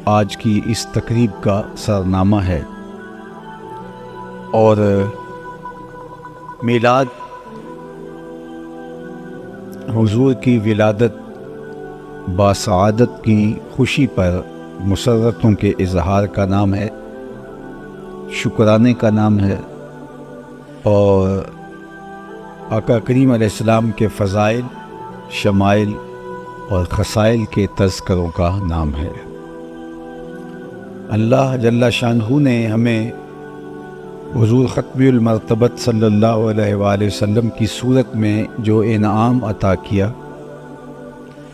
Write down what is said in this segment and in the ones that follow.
آج کی اس تقریب کا سرنامہ ہے اور میلاد حضور کی ولادت باسعادت کی خوشی پر مسرتوں کے اظہار کا نام ہے، شکرانے کا نام ہے، اور آقا کریم علیہ السلام کے فضائل، شمائل اور خصائل کے تذکروں کا نام ہے۔ اللہ جل شانہ نے ہمیں حضور ختم المرتبت صلی اللہ علیہ وآلہ وسلم کی صورت میں جو انعام عطا کیا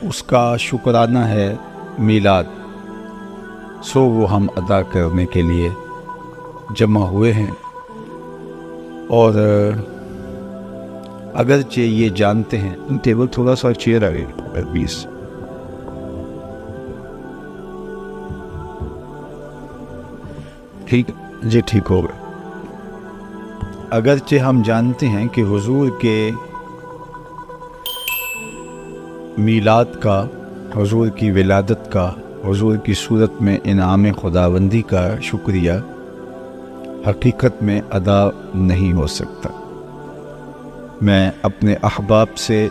اس کا شکرانہ ہے میلاد، سو وہ ہم ادا کرنے کے لیے جمع ہوئے ہیں۔ اور اگرچہ یہ جانتے ہیں، ٹیبل تھوڑا سا چیئر آگے پلیز، ٹھیک جی، ٹھیک ہو گئے۔ اگرچہ ہم جانتے ہیں کہ حضور کے میلاد کا، حضور کی ولادت کا، حضور کی صورت میں انعام خداوندی کا شکریہ حقیقت میں ادا نہیں ہو سکتا۔ میں اپنے احباب سے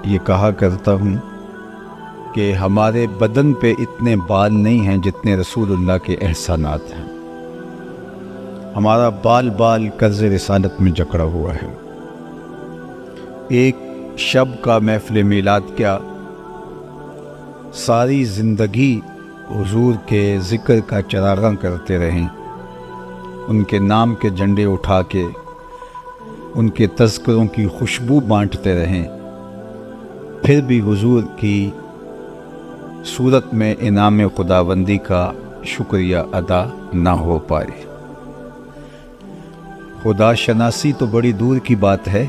یہ کہا کرتا ہوں کہ ہمارے بدن پہ اتنے بال نہیں ہیں جتنے رسول اللہ کے احسانات ہیں۔ ہمارا بال بال قرض رسالت میں جکڑا ہوا ہے۔ ایک شب کا محفل میلاد کیا، ساری زندگی حضور کے ذکر کا چراغاں کرتے رہیں، ان کے نام کے جھنڈے اٹھا کے ان کے تذکروں کی خوشبو بانٹتے رہیں، پھر بھی حضور کی صورت میں انعام خداوندی کا شکریہ ادا نہ ہو پائے۔ خدا شناسی تو بڑی دور کی بات ہے،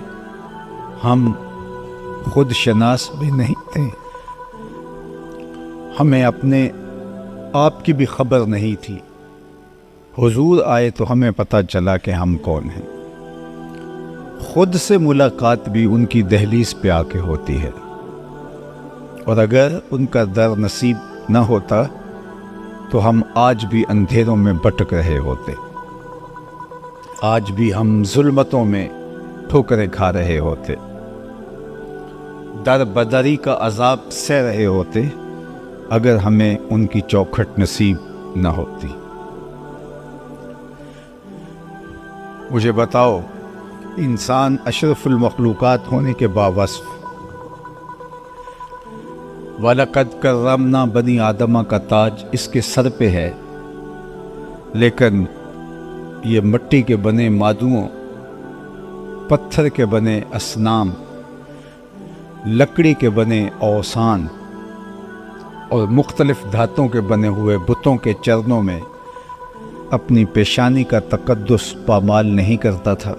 ہم خود شناس بھی نہیں تھے، ہمیں اپنے آپ کی بھی خبر نہیں تھی۔ حضور آئے تو ہمیں پتہ چلا کہ ہم کون ہیں۔ خود سے ملاقات بھی ان کی دہلیز پہ آ کے ہوتی ہے، اور اگر ان کا در نصیب نہ ہوتا تو ہم آج بھی اندھیروں میں بھٹک رہے ہوتے، آج بھی ہم ظلمتوں میں ٹھوکریں کھا رہے ہوتے، در بدری کا عذاب سہ رہے ہوتے، اگر ہمیں ان کی چوکھٹ نصیب نہ ہوتی۔ مجھے بتاؤ، انسان اشرف المخلوقات ہونے کے باوصف، وَلَقَدْ كَرَّمْنَا بَنِي آدَمَ کا تاج اس کے سر پہ ہے، لیکن یہ مٹی کے بنے مادوؤں، پتھر کے بنے اصنام، لکڑی کے بنے اوثان اور مختلف دھاتوں کے بنے ہوئے بتوں کے چرنوں میں اپنی پیشانی کا تقدس پامال نہیں کرتا تھا،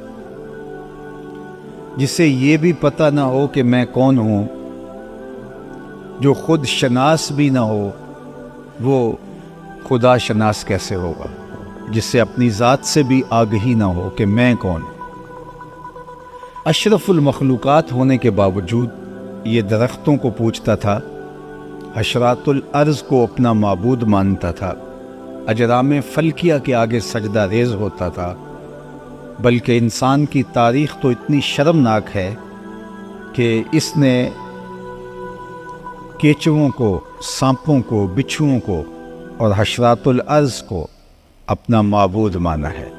جسے یہ بھی پتہ نہ ہو کہ میں کون ہوں، جو خود شناس بھی نہ ہو، وہ خدا شناس کیسے ہوگا؟ جس سے اپنی ذات سے بھی آگہی نہ ہو کہ میں کون۔ اشرف المخلوقات ہونے کے باوجود یہ درختوں کو پوجتا تھا، حشرات الارض کو اپنا معبود مانتا تھا، اجرام فلکیہ کے آگے سجدہ ریز ہوتا تھا، بلکہ انسان کی تاریخ تو اتنی شرمناک ہے کہ اس نے کیچوؤں کو، سانپوں کو، بچھوؤں کو اور حشرات الارض کو اپنا معبود مانا ہے۔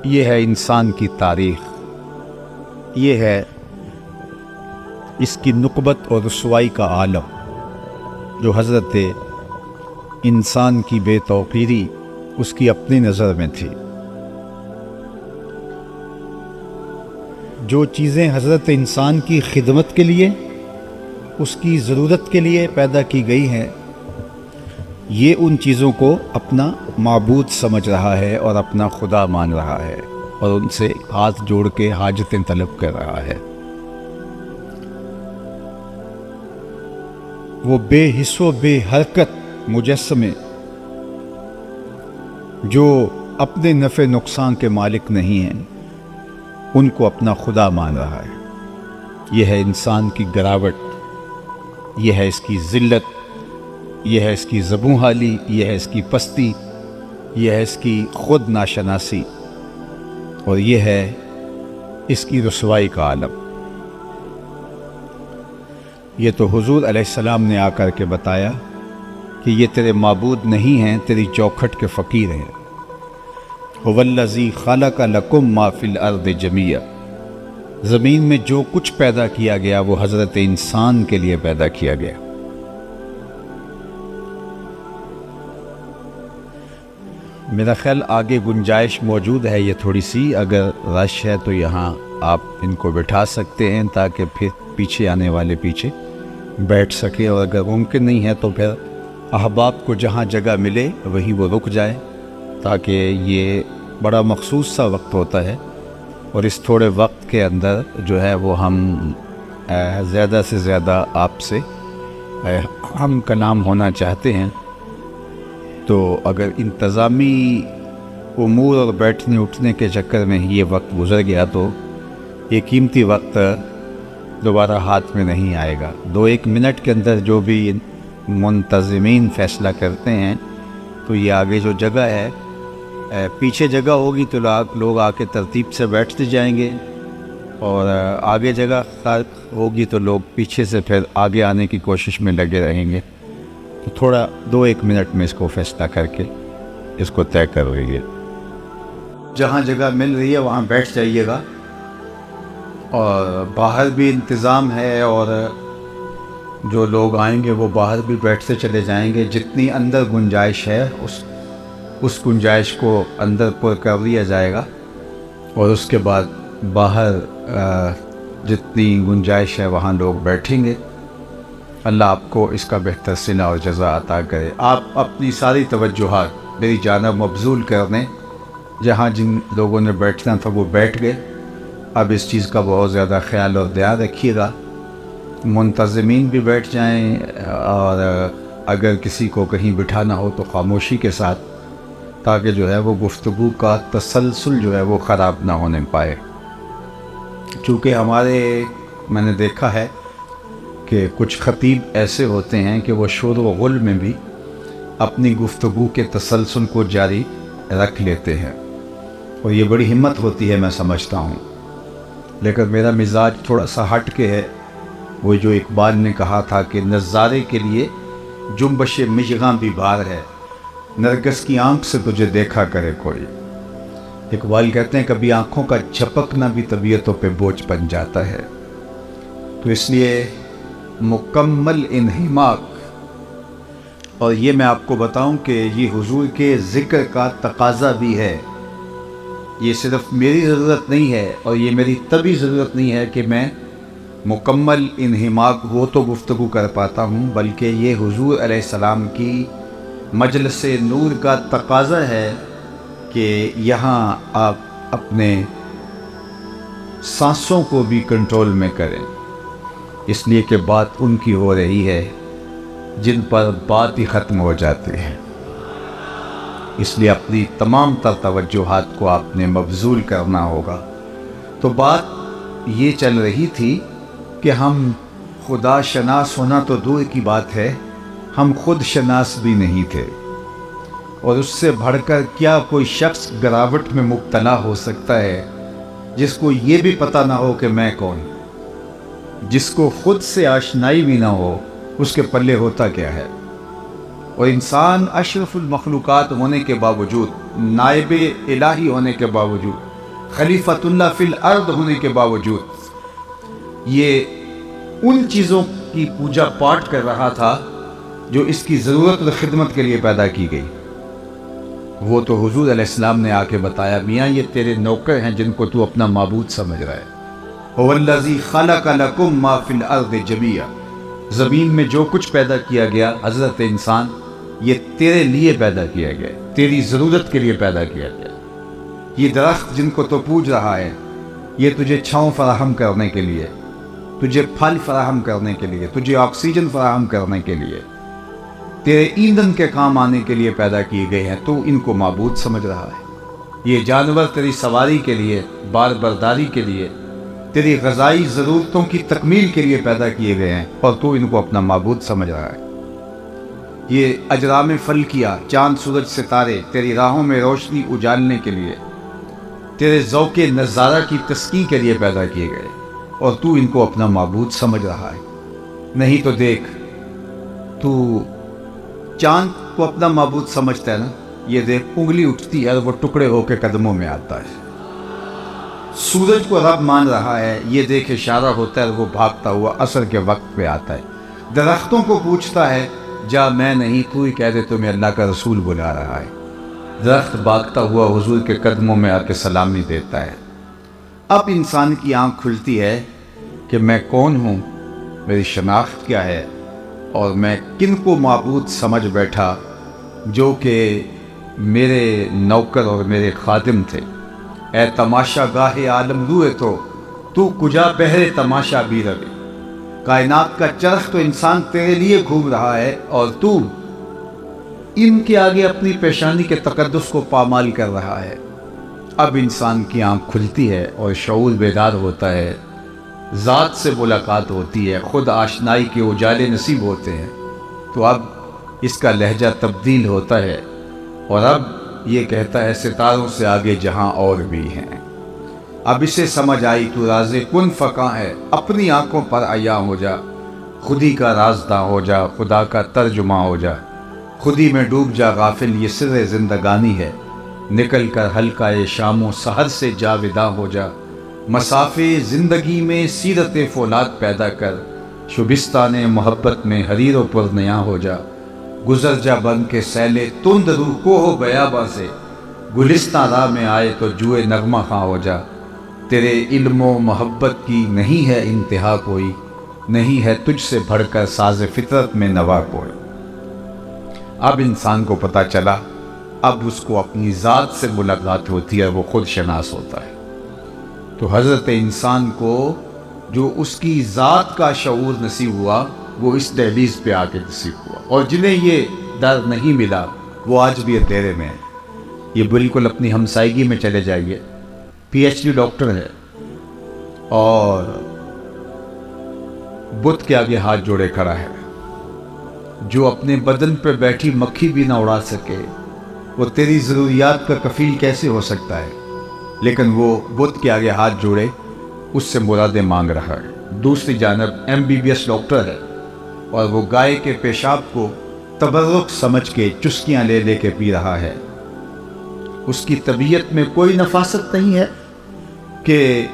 یہ ہے انسان کی تاریخ، یہ ہے اس کی نقبت اور رسوائی کا عالم، جو حضرت انسان کی بے توقیری اس کی اپنی نظر میں تھی۔ جو چیزیں حضرت انسان کی خدمت کے لیے، اس کی ضرورت کے لیے پیدا کی گئی ہیں، یہ ان چیزوں کو اپنا معبود سمجھ رہا ہے اور اپنا خدا مان رہا ہے، اور ان سے ہاتھ جوڑ کے حاجتیں طلب کر رہا ہے۔ وہ بے حس و بے حرکت مجسمے جو اپنے نفع نقصان کے مالک نہیں ہیں، ان کو اپنا خدا مان رہا ہے۔ یہ ہے انسان کی گراوٹ، یہ ہے اس کی ذلت، یہ ہے اس کی زبوں حالی، یہ ہے اس کی پستی، یہ ہے اس کی خود ناشناسی، اور یہ ہے اس کی رسوائی کا عالم۔ یہ تو حضور علیہ السلام نے آ کر کے بتایا کہ یہ تیرے معبود نہیں ہیں، تیری چوکھٹ کے فقیر ہیں۔ هو الذی خلق لکم ما فی الارض جمیعا، زمین میں جو کچھ پیدا کیا گیا وہ حضرت انسان کے لیے پیدا کیا گیا۔ میرا خیال آگے گنجائش موجود ہے یہ تھوڑی سی، اگر رش ہے تو یہاں آپ ان کو بٹھا سکتے ہیں تاکہ پھر پیچھے آنے والے پیچھے بیٹھ سکے، اور اگر ممکن نہیں ہے تو پھر احباب کو جہاں جگہ ملے وہیں وہ رک جائے، تاکہ یہ بڑا مخصوص سا وقت ہوتا ہے، اور اس تھوڑے وقت کے اندر جو ہے وہ ہم زیادہ سے زیادہ آپ سے ہم کلام ہونا چاہتے ہیں۔ تو اگر انتظامی امور اور بیٹھنے اٹھنے کے چکر میں یہ وقت گزر گیا تو یہ قیمتی وقت دوبارہ ہاتھ میں نہیں آئے گا۔ 2-1 منٹ کے اندر جو بھی منتظمین فیصلہ کرتے ہیں تو یہ آگے جو جگہ ہے، پیچھے جگہ ہوگی تو لوگ آ کے ترتیب سے بیٹھتے جائیں گے، اور آگے جگہ ہوگی تو لوگ پیچھے سے پھر آگے آنے کی کوشش میں لگے رہیں گے۔ تو تھوڑا 2-1 منٹ میں اس کو فیصلہ کر کے اس کو طے کر رہی ہے۔ جہاں جگہ مل رہی ہے وہاں بیٹھ جائیے گا، اور باہر بھی انتظام ہے، اور جو لوگ آئیں گے وہ باہر بھی بیٹھتے چلے جائیں گے۔ جتنی اندر گنجائش ہے اس گنجائش کو اندر پر کر لیا جائے گا، اور اس کے بعد باہر جتنی گنجائش ہے وہاں لوگ بیٹھیں گے۔ اللہ آپ کو اس کا بہتر صلہ اور جزا عطا کرے۔ آپ اپنی ساری توجہات میری جانب مبذول کر دیں، جہاں جن لوگوں نے بیٹھنا تھا وہ بیٹھ گئے۔ اب اس چیز کا بہت زیادہ خیال اور دھیان رکھیے گا، منتظمین بھی بیٹھ جائیں، اور اگر کسی کو کہیں بٹھانا ہو تو خاموشی کے ساتھ، تاکہ جو ہے وہ گفتگو کا تسلسل جو ہے وہ خراب نہ ہونے پائے۔ چونکہ میں نے دیکھا ہے کہ کچھ خطیب ایسے ہوتے ہیں کہ وہ شور و غل میں بھی اپنی گفتگو کے تسلسل کو جاری رکھ لیتے ہیں، اور یہ بڑی ہمت ہوتی ہے، میں سمجھتا ہوں۔ لیکن میرا مزاج تھوڑا سا ہٹ کے ہے، وہ جو اقبال نے کہا تھا کہ نظارے کے لیے جنبش مژگاں بھی بار ہے، نرگس کی آنکھ سے تجھے دیکھا کرے کوئی۔ اقبال کہتے ہیں کبھی آنکھوں کا جھپکنا بھی طبیعتوں پہ بوجھ بن جاتا ہے۔ تو اس لیے مکمل انہماک، اور یہ میں آپ کو بتاؤں کہ یہ حضور کے ذکر کا تقاضا بھی ہے، یہ صرف میری ضرورت نہیں ہے، اور یہ میری طبعی ضرورت نہیں ہے کہ میں مکمل انہماک ہو تو گفتگو کر پاتا ہوں، بلکہ یہ حضور علیہ السلام کی مجلس نور کا تقاضا ہے کہ یہاں آپ اپنے سانسوں کو بھی کنٹرول میں کریں، اس لیے کہ بات ان کی ہو رہی ہے جن پر بات ہی ختم ہو جاتی ہے۔ اس لیے اپنی تمام تر توجہات کو آپ نے مبذول کرنا ہوگا۔ تو بات یہ چل رہی تھی کہ ہم خدا شناس ہونا تو دور کی بات ہے، ہم خود شناس بھی نہیں تھے، اور اس سے بڑھ کر کیا کوئی شخص گراوٹ میں مبتلا ہو سکتا ہے جس کو یہ بھی پتہ نہ ہو کہ میں کون، جس کو خود سے آشنائی بھی نہ ہو، اس کے پلے ہوتا کیا ہے۔ اور انسان اشرف المخلوقات ہونے کے باوجود، نائب الہی ہونے کے باوجود، خلیفۃ اللہ فی الارض ہونے کے باوجود، یہ ان چیزوں کی پوجا پاٹ کر رہا تھا جو اس کی ضرورت اور خدمت کے لیے پیدا کی گئی۔ وہ تو حضور علیہ السلام نے آ کے بتایا، میاں یہ تیرے نوکر ہیں جن کو تو اپنا معبود سمجھ رہا ہے۔ هو الذی خلق لکم ما فی الارض جمیعا، زمین میں جو کچھ پیدا کیا گیا حضرت انسان، یہ تیرے لیے پیدا کیا گیا، تیری ضرورت کے لیے پیدا کیا گیا۔ یہ درخت جن کو تو پوج رہا ہے، یہ تجھے چھاؤں فراہم کرنے کے لیے، تجھے پھل فراہم کرنے کے لیے، تجھے آکسیجن فراہم کرنے کے لیے، تیرے ایندھن کے کام آنے کے لیے پیدا کیے گئے ہیں، تو ان کو معبود سمجھ رہا ہے۔ یہ جانور تیری سواری کے لیے، بار برداری کے لیے، تیری غذائی ضرورتوں کی تکمیل کے لیے پیدا کیے گئے ہیں، اور تو ان کو اپنا معبود سمجھ رہا ہے۔ یہ اجرام فلکیہ، چاند سورج ستارے تیری راہوں میں روشنی اجالنے کے لیے، تیرے ذوق نظارہ کی تسکین کے لیے پیدا کیے گئے، اور تو ان کو اپنا معبود سمجھ رہا ہے۔ نہیں تو دیکھ، تو چاند کو اپنا معبود سمجھتا ہے نا، یہ دیکھ انگلی اٹھتی ہے اور وہ ٹکڑے ہو کے قدموں میں آتا ہے۔ سورج کو رب مان رہا ہے، یہ دیکھ اشارہ ہوتا ہے اور وہ بھاگتا ہوا عصر کے وقت پہ آتا ہے۔ درختوں کو پوچھتا ہے، جا میں نہیں، تو ہی کہہ دے تمہیں اللہ کا رسول بلا رہا ہے۔ درخت بھاگتا ہوا حضور کے قدموں میں آ کے سلامی دیتا ہے۔ اب انسان کی آنکھ کھلتی ہے کہ میں کون ہوں، میری شناخت کیا ہے، اور میں کن کو معبود سمجھ بیٹھا جو کہ میرے نوکر اور میرے خادم تھے۔ اے تماشا گاہ عالم روئے تو کجا بہرے تماشا بھی روے۔ کائنات کا چرخ تو انسان تیرے لیے گھوم رہا ہے، اور تو ان کے آگے اپنی پیشانی کے تقدس کو پامال کر رہا ہے۔ اب انسان کی آنکھ کھلتی ہے اور شعور بیدار ہوتا ہے، ذات سے ملاقات ہوتی ہے، خود آشنائی کے اجالے نصیب ہوتے ہیں۔ تو اب اس کا لہجہ تبدیل ہوتا ہے، اور اب یہ کہتا ہے ستاروں سے آگے جہاں اور بھی ہیں۔ اب اسے سمجھ آئی تو راز کن فقاں ہے، اپنی آنکھوں پر عیاں ہو جا، خودی کا رازداں ہو جا، خدا کا ترجمہ ہو جا، خودی میں ڈوب جا غافل، یہ سر زندگانی ہے، نکل کر حلقہ شام و سحر سے جاوداں ہو جا، مسافے زندگی میں سیرت فولاد پیدا کر، شبستان محبت میں حریر و پرنیاں ہو جا، گزر جا بن کے سیلے تند روح کو ہو بیاباں سے، گلستان راہ میں آئے تو جوئے نغمہ خواں ہو جا، تیرے علم و محبت کی نہیں ہے انتہا کوئی، نہیں ہے تجھ سے بڑھ کر ساز فطرت میں نوا کوئی۔ اب انسان کو پتہ چلا، اب اس کو اپنی ذات سے ملاقات ہوتی ہے، وہ خود شناس ہوتا ہے۔ تو حضرت انسان کو جو اس کی ذات کا شعور نصیب ہوا، وہ اس دہلیز پہ آ کے نصیب ہوا، اور جنہیں یہ در نہیں ملا وہ آج بھی اندھیرے میں ہے۔ یہ بالکل اپنی ہمسائیگی میں چلے جائیے، پی ایچ ڈی ڈاکٹر ہے، اور بت کے آگے ہاتھ جوڑے کھڑا ہے، جو اپنے بدن پہ بیٹھی مکھی بھی نہ اڑا سکے، وہ تیری ضروریات کا کفیل کیسے ہو سکتا ہے؟ لیکن وہ بت کے آگے ہاتھ جوڑے اس سے مرادیں مانگ رہا ہے۔ دوسری جانب MBBS ڈاکٹر ہے، اور وہ گائے کے پیشاب کو تبرک سمجھ کے چسکیاں لے لے کے پی رہا ہے۔ اس کی طبیعت میں کوئی نفاست نہیں ہے کہ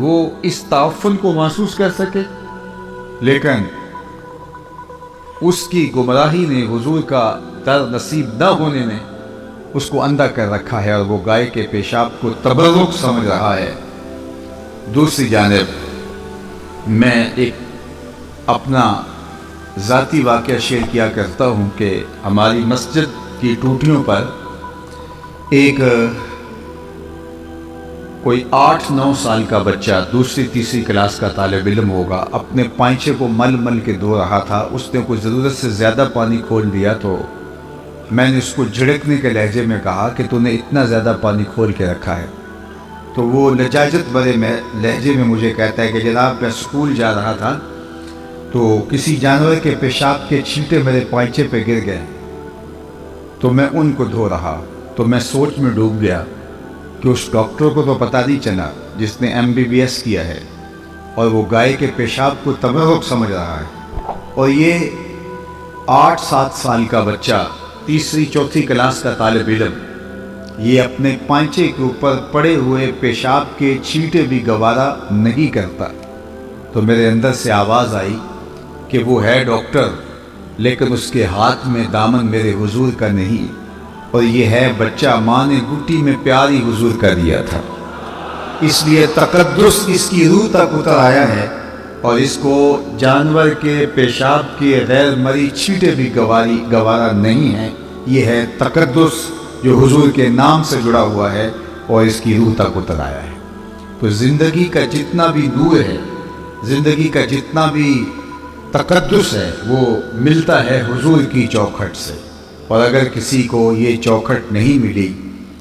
وہ اس تعفن کو محسوس کر سکے، لیکن اس کی گمراہی نے، حضور کا در نصیب نہ ہونے نے اس کو اندھا کر رکھا ہے، اور وہ گائے کے پیشاب کو تبرک سمجھ رہا ہے۔ دوسری جانب میں ایک اپنا ذاتی واقعہ شیئر کیا کرتا ہوں کہ ہماری مسجد کی ٹوٹیوں پر ایک کوئی 8-9 سال کا بچہ، دوسری تیسری کلاس کا طالب علم ہوگا، اپنے پائنچے کو مل مل کے دھو رہا تھا۔ اس نے کوئی ضرورت سے زیادہ پانی کھول دیا، تو میں نے اس کو جھڑکنے کے لہجے میں کہا کہ تو نے اتنا زیادہ پانی کھول کے رکھا ہے۔ تو وہ لجاجت بھرے لہجے میں مجھے کہتا ہے کہ جناب میں اسکول جا رہا تھا تو کسی جانور کے پیشاب کے چھینٹے میرے پائنچے پہ گر گئے، تو میں ان کو دھو رہا، تو میں سوچ میں ڈوب گیا کہ اس ڈاکٹر کو تو پتہ نہیں چلا جس نے MBBS کیا ہے، اور وہ گائے کے پیشاب کو تبرک سمجھ رہا ہے، اور یہ 8-7 سال کا بچہ، تیسری چوتھی کلاس کا طالب علم، یہ اپنے پائنچے کے اوپر پڑے ہوئے پیشاب کے چھینٹے بھی گوارا نہیں کرتا۔ تو میرے اندر سے آواز آئی کہ وہ ہے ڈاکٹر، لیکن اس کے ہاتھ میں دامن میرے حضور کا نہیں، اور یہ ہے بچہ ماں نے گھٹی میں پیاری حضور کا دیا تھا، اس لیے تقدس اس کی روح تک اتر آیا ہے، اور اس کو جانور کے پیشاب کے غیر مری چھینٹے بھی گوارا نہیں ہے۔ یہ ہے تقدس جو حضور کے نام سے جڑا ہوا ہے اور اس کی روح تک اتر آیا ہے۔ تو زندگی کا جتنا بھی نور ہے، زندگی کا جتنا بھی تقدس ہے، وہ ملتا ہے حضور کی چوکھٹ سے، اور اگر کسی کو یہ چوکھٹ نہیں ملی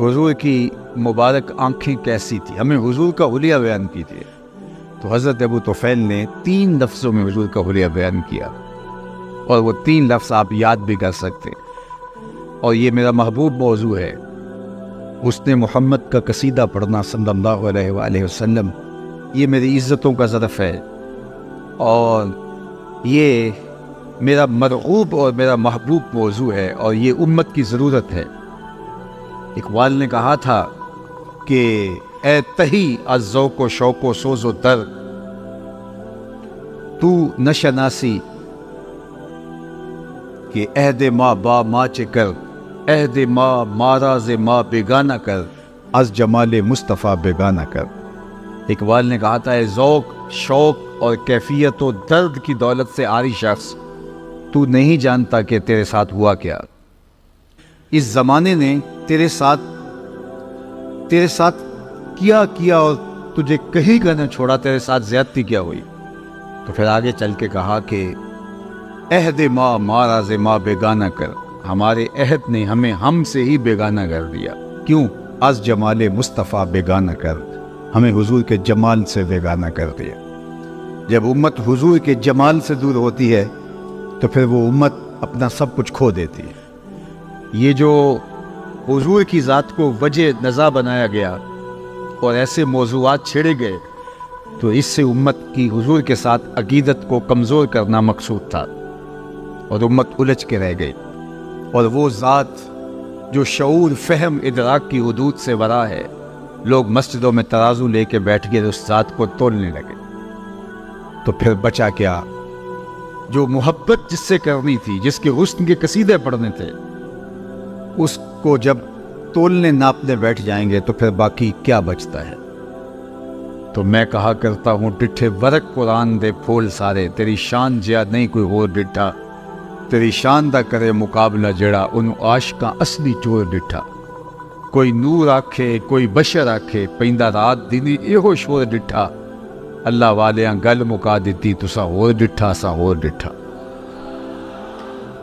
حضور کی مبارک آنکھیں کیسی تھی، ہمیں حضور کا حلیہ بیان کیجیے۔ تو حضرت ابو طفیل نے 3 لفظوں میں حضور کا حلیہ بیان کیا، اور وہ 3 لفظ آپ یاد بھی کر سکتے ہیں۔ اور یہ میرا محبوب موضوع ہے، حسن محمد کا قصیدہ پڑھنا صلی اللہ علیہ وآلہ وسلم، یہ میری عزتوں کا ظرف ہے، اور یہ میرا مرغوب اور میرا محبوب موضوع ہے، اور یہ امت کی ضرورت ہے۔ اقبال نے کہا تھا کہ اے تہی از ذوق و شوق و سوز و درد، تو نہ شناسی کہ عہد ما با ما چے کر، عہد ما ماراز ما بیگانہ کر، از جمال مصطفیٰ بیگانہ کر۔ اقبال نے کہا تھا اے ذوق، شوق اور کیفیت و درد کی دولت سے عاری شخص، تو نہیں جانتا کہ تیرے ساتھ ہوا کیا، اس زمانے نے تیرے ساتھ کیا اور تجھے کہیں کا نہ چھوڑا، تیرے ساتھ زیادتی کیا ہوئی۔ تو پھر آگے چل کے کہا کہ عہد ما ماراز ما بیگانہ کر، ہمارے عہد نے ہمیں ہم سے ہی بیگانہ کر دیا۔ کیوں؟ از جمال مصطفیٰ بیگانہ کر، ہمیں حضور کے جمال سے بیگانہ کر دیا۔ جب امت حضور کے جمال سے دور ہوتی ہے تو پھر وہ امت اپنا سب کچھ کھو دیتی ہے۔ یہ جو حضور کی ذات کو وجہ نزا بنایا گیا اور ایسے موضوعات چھیڑے گئے، تو اس سے امت کی حضور کے ساتھ عقیدت کو کمزور کرنا مقصود تھا، اور امت الجھ کے رہ گئی۔ اور وہ ذات جو شعور، فہم، ادراک کی حدود سے ورا ہے، لوگ مسجدوں میں ترازو لے کے بیٹھ کے اس ذات کو تولنے لگے۔ تو پھر بچا کیا؟ جو محبت جس سے کرنی تھی، جس کے حسن کے قصیدے پڑھنے تھے، اس کو جب تولنے ناپنے بیٹھ جائیں گے تو پھر باقی کیا بچتا ہے؟ تو میں کہا کرتا ہوں ڈٹھے ورق قرآن دے پھول سارے، تیری شان جیا نہیں کوئی اور ڈٹھا، تیری شان دا کرے مقابلہ جڑا، ان عاشقاں اصلی چور ڈٹھا۔ کوئی نور آکھے کوئی بشر آکھے، پیندا رات دینی ایہو شور ڈٹھا، اللہ والیاں گل مکا دیتی تسا ہور ڈٹھا سا ہور ڈٹھا۔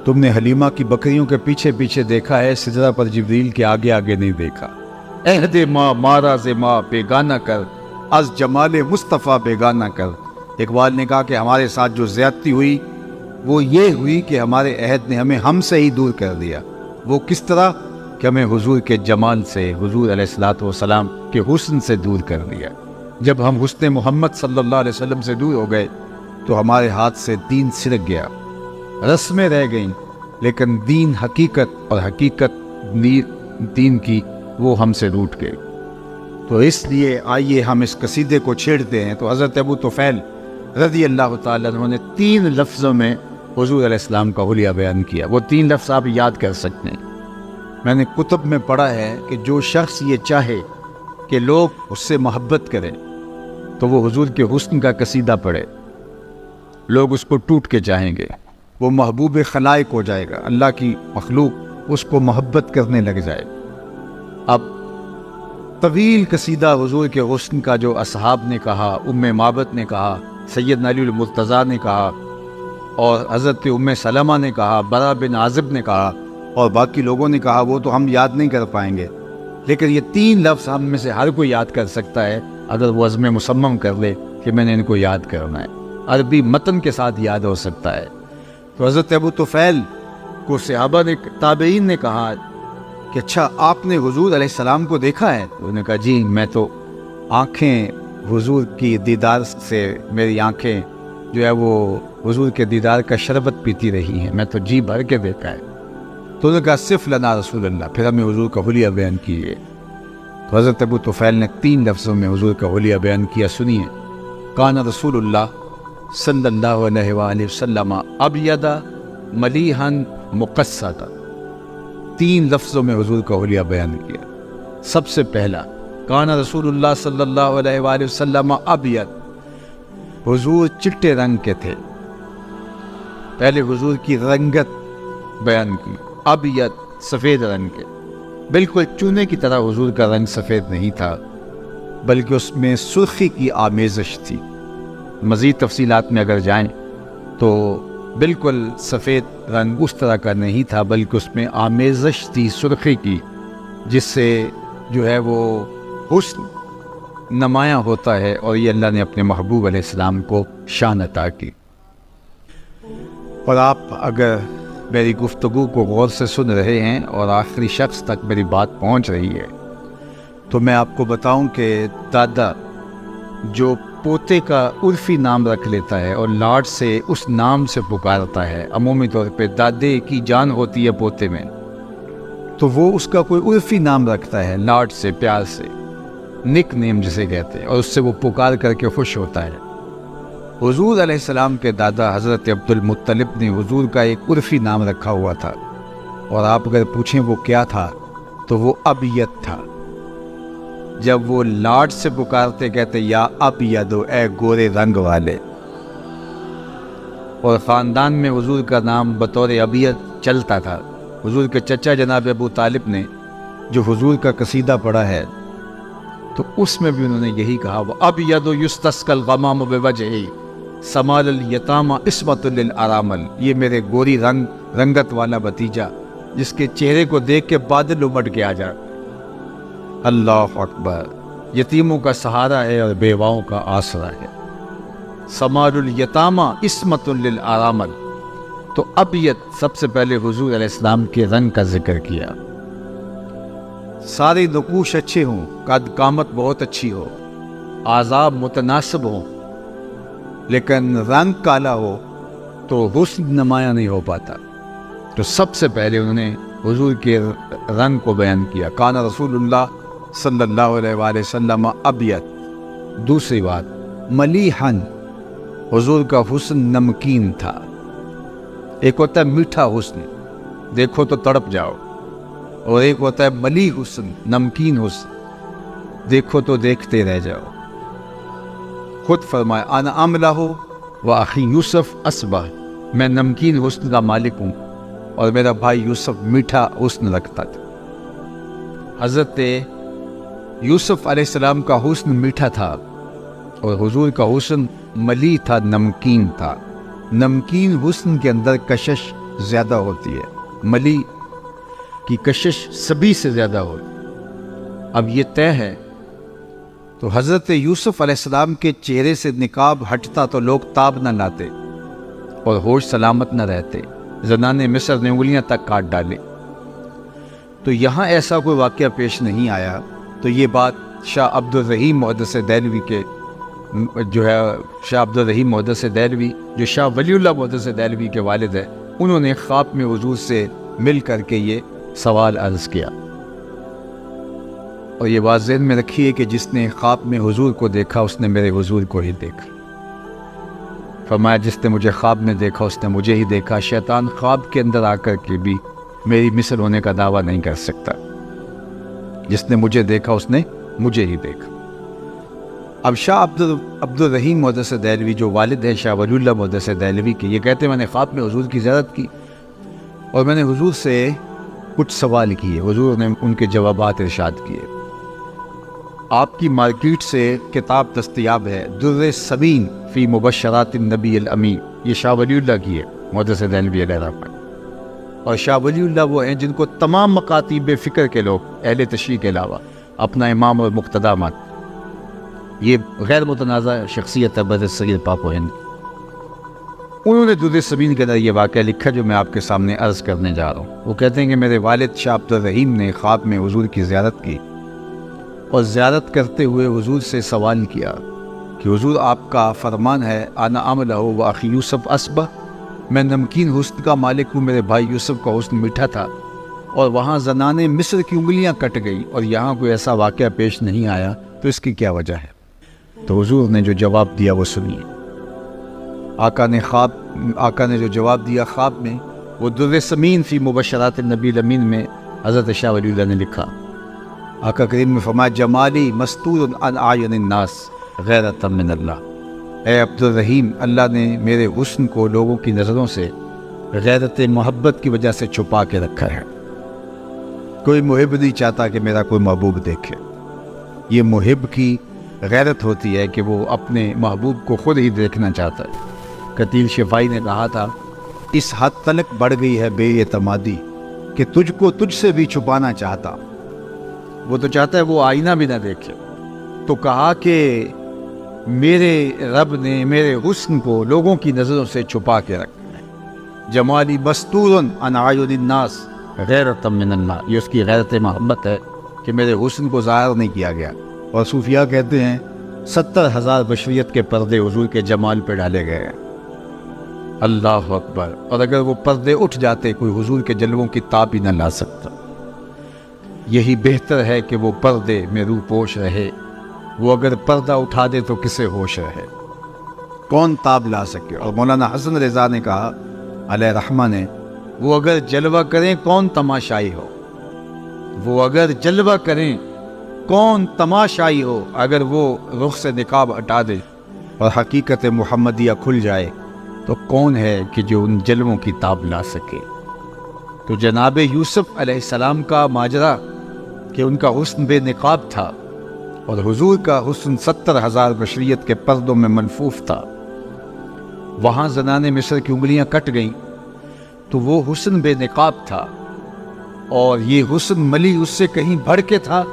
تم نے حلیمہ کی بکریوں کے پیچھے پیچھے دیکھا ہے، سجدہ پر جبریل کے آگے آگے نہیں دیکھا۔ عہد ما ماراز ما بیگانہ کر، از جمال مصطفیٰ بیگانہ کر۔ اقبال نے کہا کہ ہمارے ساتھ جو زیادتی ہوئی وہ یہ ہوئی کہ ہمارے عہد نے ہمیں ہم سے ہی دور کر دیا۔ وہ کس طرح؟ کہ ہمیں حضور کے جمال سے، حضور علیہ الصلوۃ والسلام کے حسن سے دور کر دیا۔ جب ہم حسن محمد صلی اللہ علیہ وسلم سے دور ہو گئے تو ہمارے ہاتھ سے دین سرک گیا، رسمیں رہ گئیں، لیکن دین حقیقت اور حقیقت دین کی وہ ہم سے روٹ گئے۔ تو اس لیے آئیے ہم اس قصیدے کو چھیڑتے ہیں۔ تو حضرت ابو طفیل رضی اللہ تعالیٰ عنہ نے 3 لفظوں میں حضور علیہ السلام کا حلیہ بیان کیا۔ وہ 3 لفظ آپ یاد کر سکتے ہیں۔ میں نے کتب میں پڑھا ہے کہ جو شخص یہ چاہے کہ لوگ اس سے محبت کریں تو وہ حضور کے حسن کا قصیدہ پڑھے، لوگ اس کو ٹوٹ کے چاہیں گے، وہ محبوب خلائق ہو جائے گا، اللہ کی مخلوق اس کو محبت کرنے لگ جائے۔ اب طویل قصیدہ حضور کے حسن کا جو اصحاب نے کہا، ام معبد نے کہا، سیدنا علی المرتضیٰ نے کہا، اور حضرت ام سلمہ نے کہا، برا بن عازب نے کہا، اور باقی لوگوں نے کہا، وہ تو ہم یاد نہیں کر پائیں گے، لیکن یہ 3 لفظ ہم میں سے ہر کوئی یاد کر سکتا ہے اگر وہ عزم مصمم کر لے کہ میں نے ان کو یاد کرنا ہے۔ عربی متن کے ساتھ یاد ہو سکتا ہے۔ تو حضرت ابو طفیل کو صحابہ نے، تابعین نے کہا کہ اچھا آپ نے حضور علیہ السلام کو دیکھا ہے؟ انہوں نے کہا جی، میں تو آنکھیں حضور کی دیدار سے، میری آنکھیں جو ہے وہ حضور کے دیدار کا شربت پیتی رہی ہیں، میں تو جی بھر کے دیکھا ہے۔ تو انہوں نے کہا صف لنا رسول اللہ، پھر ہمیں حضور کا حلیہ بیان کیجیے۔ تو حضرت ابو طفیل نے 3 لفظوں میں حضور کا حلیہ بیان کیا، سنیے۔ کان رسول اللہ صلی اللہ علیہ وآلہ وسلم ابیض ملیحا مقصدا، 3 لفظوں میں حضور کا حلیہ بیان کیا۔ سب سے پہلا، کان رسول اللہ صلی اللہ علیہ وآلہ وسلم ابیض، حضور چٹے رنگ کے تھے۔ پہلے حضور کی رنگت بیان کی، ابیض سفید رنگ کے، بالکل چونے کی طرح حضور کا رنگ سفید نہیں تھا، بلکہ اس میں سرخی کی آمیزش تھی۔ مزید تفصیلات میں اگر جائیں تو بالکل سفید رنگ اس طرح کا نہیں تھا، بلکہ اس میں آمیزش تھی سرخی کی، جس سے جو ہے وہ حسن نمایاں ہوتا ہے، اور یہ اللہ نے اپنے محبوب علیہ السلام کو شان عطا کی۔ اور آپ اگر میری گفتگو کو غور سے سن رہے ہیں اور آخری شخص تک میری بات پہنچ رہی ہے، تو میں آپ کو بتاؤں کہ دادا جو پوتے کا عرفی نام رکھ لیتا ہے اور لاڈ سے اس نام سے پکارتا ہے، عمومی طور پہ دادے کی جان ہوتی ہے پوتے میں، تو وہ اس کا کوئی عرفی نام رکھتا ہے لاڈ سے، پیار سے، نک نیم جسے کہتے ہیں، اور اس سے وہ پکار کر کے خوش ہوتا ہے۔ حضور علیہ السلام کے دادا حضرت عبد المطلب نے حضور کا ایک عرفی نام رکھا ہوا تھا، اور آپ اگر پوچھیں وہ کیا تھا تو وہ ابیت تھا۔ جب وہ لاڈ سے پکارتے کہتے یا ابیدو، اے گورے رنگ والے، اور خاندان میں حضور کا نام بطور ابیت چلتا تھا۔ حضور کے چچا جناب ابو طالب نے جو حضور کا قصیدہ پڑھا ہے تو اس میں بھی انہوں نے یہی کہا، وَأَبْيَضُ يُسْتَسْقَى الْغَمَامُ بِوَجْهِهِ سَمَالَ الْيَتَامَى عِصْمَةٌ لِلْأَرَامِلِ، یہ میرے گوری رنگت والا بھتیجا جس کے چہرے کو دیکھ کے بادل امٹ کے آ جائے۔ اللہ اکبر، یتیموں کا سہارا ہے اور بیواؤں کا آسرا ہے۔ سَمَالُ الْيَتَامَى عِصْمَةٌ لِلْأَرَامِلِ، تو ابیت سب سے پہلے حضور علیہ السلام کے رنگ کا ذکر کیا۔ سارے نقوش اچھے ہوں، قد قامت بہت اچھی ہو، آزاب متناسب ہوں، لیکن رنگ کالا ہو تو حسن نمایاں نہیں ہو پاتا۔ تو سب سے پہلے انہوں نے حضور کے رنگ کو بیان کیا، کان رسول اللہ صلی اللہ علیہ وآلہ وسلم ابیت۔ دوسری بات، ملیحن، حضور کا حسن نمکین تھا۔ ایک ہوتا ہے میٹھا حسن، دیکھو تو تڑپ جاؤ، اور ایک ہوتا ہے ملی حسن، نمکین حسن، دیکھو تو دیکھتے رہ جاؤ۔ خود فرمایا، انا املہ و اخی یوسف اصبح، میں نمکین حسن کا مالک ہوں اور میرا بھائی یوسف میٹھا حسن رکھتا تھا۔ حضرت یوسف علیہ السلام کا حسن میٹھا تھا اور حضور کا حسن ملی تھا، نمکین تھا۔ نمکین حسن کے اندر کشش زیادہ ہوتی ہے، ملی کی کشش سبھی سے زیادہ ہوتی۔ اب یہ طے ہے تو حضرت یوسف علیہ السلام کے چہرے سے نقاب ہٹتا تو لوگ تاب نہ لاتے اور ہوش سلامت نہ رہتے، زنان مصر نے انگلیاں تک کاٹ ڈالے۔ تو یہاں ایسا کوئی واقعہ پیش نہیں آیا، تو یہ بات شاہ عبد الرحیم محدث دہلوی کے جو ہے، شاہ عبد الرحیم محدث دہلوی جو شاہ ولی اللہ محدث دہلوی کے والد ہیں، انہوں نے خواب میں حضور سے مل کر کے یہ سوال عرض کیا۔ اور یہ بات ذہن میں رکھیے کہ جس نے خواب میں حضور کو دیکھا اس نے میرے حضور کو ہی دیکھا۔ فرمایا جس نے مجھے خواب میں دیکھا اس نے مجھے ہی دیکھا، شیطان خواب کے اندر آ کر کے بھی میری مثل ہونے کا دعویٰ نہیں کر سکتا۔ جس نے مجھے دیکھا اس نے مجھے ہی دیکھا۔ اب شاہ عبد الرحیم محدث دہلوی جو والد ہے شاہ ولی اللہ محدث دہلوی کے، یہ کہتے ہیں میں نے خواب میں حضور کی زیارت کی اور میں نے حضور سے کچھ سوال کیے، حضور نے ان کے جوابات ارشاد کیے۔ آپ کی مارکیٹ سے کتاب دستیاب ہے، در سمین فی مبشرات النبی الامین، یہ شاہ ولی اللہ کی ہے محدث دہلوی علیہ رحمۃ۔ اور شاہ ولی اللہ وہ ہیں جن کو تمام مکاتیب فکر کے لوگ اہل تشریح کے علاوہ اپنا امام اور مقتدی مانتے، یہ غیر متنازع شخصیت ہے بر صغیر پاک و ہند۔ انہوں نے در سمین کے اندر یہ واقعہ لکھا جو میں آپ کے سامنے عرض کرنے جا رہا ہوں۔ وہ کہتے ہیں کہ میرے والد شاہ عبد الرحیم نے خواب میں حضور کی زیارت کی اور زیارت کرتے ہوئے حضور سے سوال کیا کہ حضور آپ کا فرمان ہے انا املہ و اخی یوسف اصبح، میں نمکین حسن کا مالک ہوں، میرے بھائی یوسف کا حسن میٹھا تھا، اور وہاں زنان مصر کی انگلیاں کٹ گئی اور یہاں کوئی ایسا واقعہ پیش نہیں آیا، تو اس کی کیا وجہ ہے؟ تو حضور نے جو جواب دیا وہ سنیے۔ آقا نے جو جواب دیا خواب میں، وہ در سمین فی مبشرات النبی الامین میں حضرت شاہ ولی اللہ نے لکھا۔ آقا کریم نے فرمایا جمالی مستور عن اعین الناس غیرۃ من اللہ، اے عبد الرحیم، اللہ نے میرے حسن کو لوگوں کی نظروں سے غیرت محبت کی وجہ سے چھپا کے رکھا ہے۔ کوئی محب نہیں چاہتا کہ میرا کوئی محبوب دیکھے، یہ محب کی غیرت ہوتی ہے کہ وہ اپنے محبوب کو خود ہی دیکھنا چاہتا ہے۔ قتیل شفائی نے کہا تھا اس حد تلک بڑھ گئی ہے بے اعتمادی کہ تجھ کو تجھ سے بھی چھپانا چاہتا، وہ تو چاہتا ہے وہ آئینہ بھی نہ دیکھے۔ تو کہا کہ میرے رب نے میرے حسن کو لوگوں کی نظروں سے چھپا کے رکھا ہے۔ جمالی مستور عن اعین الناس غیرۃ من اللہ، یہ اس کی غیرت محبت ہے کہ میرے حسن کو ظاہر نہیں کیا گیا۔ اور صوفیاء کہتے ہیں 70,000 بشریت کے پردے حضور کے جمال پہ ڈالے گئے ہیں۔ اللہ اکبر۔ اور اگر وہ پردے اٹھ جاتے کوئی حضور کے جلووں کی تاب ہی نہ لا سکتا۔ یہی بہتر ہے کہ وہ پردے میں روح پوش رہے، وہ اگر پردہ اٹھا دے تو کسے ہوش رہے، کون تاب لا سکے۔ اور مولانا حسن رضا نے کہا علیہ رحمہ نے، وہ اگر جلوہ کریں کون تماشائی ہو، وہ اگر جلوہ کریں کون تماشائی ہو، اگر وہ رخ سے نقاب ہٹا دے اور حقیقت محمدیہ کھل جائے تو کون ہے کہ جو ان جلووں کی تاب لا سکے۔ تو جناب یوسف علیہ السلام کا ماجرا کہ ان کا حسن بے نقاب تھا اور حضور کا حسن 70,000 بشریت کے پردوں میں ملفوف تھا۔ وہاں زنان مصر کی انگلیاں کٹ گئیں تو وہ حسن بے نقاب تھا، اور یہ حسن ملی اس سے کہیں بڑھ کے تھا،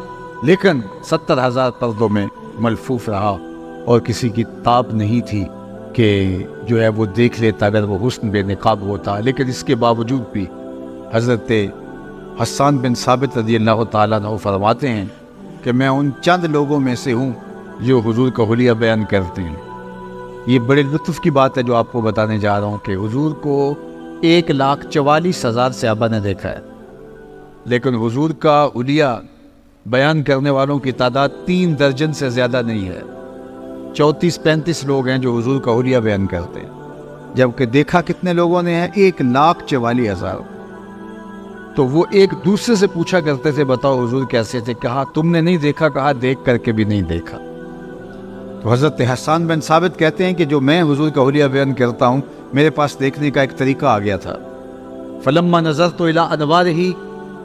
لیکن 70,000 پردوں میں ملفوف رہا اور کسی کی تاب نہیں تھی کہ جو ہے وہ دیکھ لیتا اگر وہ حسن بے نقاب ہوتا۔ لیکن اس کے باوجود بھی حضرت حسان بن ثابت رضی اللہ تعالیٰ عنہ فرماتے ہیں کہ میں ان چند لوگوں میں سے ہوں جو حضور کا حلیہ بیان کرتے ہیں۔ یہ بڑے لطف کی بات ہے جو آپ کو بتانے جا رہا ہوں کہ حضور کو 1,44,000 صحابہ نے دیکھا ہے، لیکن حضور کا حلیہ بیان کرنے والوں کی تعداد 3 درجن سے زیادہ نہیں ہے۔ 34-35 لوگ ہیں جو حضور کا حلیہ بیان کرتے ہیں، جبکہ دیکھا کتنے لوگوں نے ہے 1,44,000۔ تو وہ ایک دوسرے سے پوچھا کرتے تھے بتاؤ حضور کیسے تھے، کہا تم نے نہیں دیکھا، کہا دیکھ کر کے بھی نہیں دیکھا۔ تو حضرت حسان بن ثابت کہتے ہیں کہ جو میں حضور کا حلیہ بیان کرتا ہوں میرے پاس دیکھنے کا ایک طریقہ آ گیا تھا۔ فلما نظرت الى انوارہ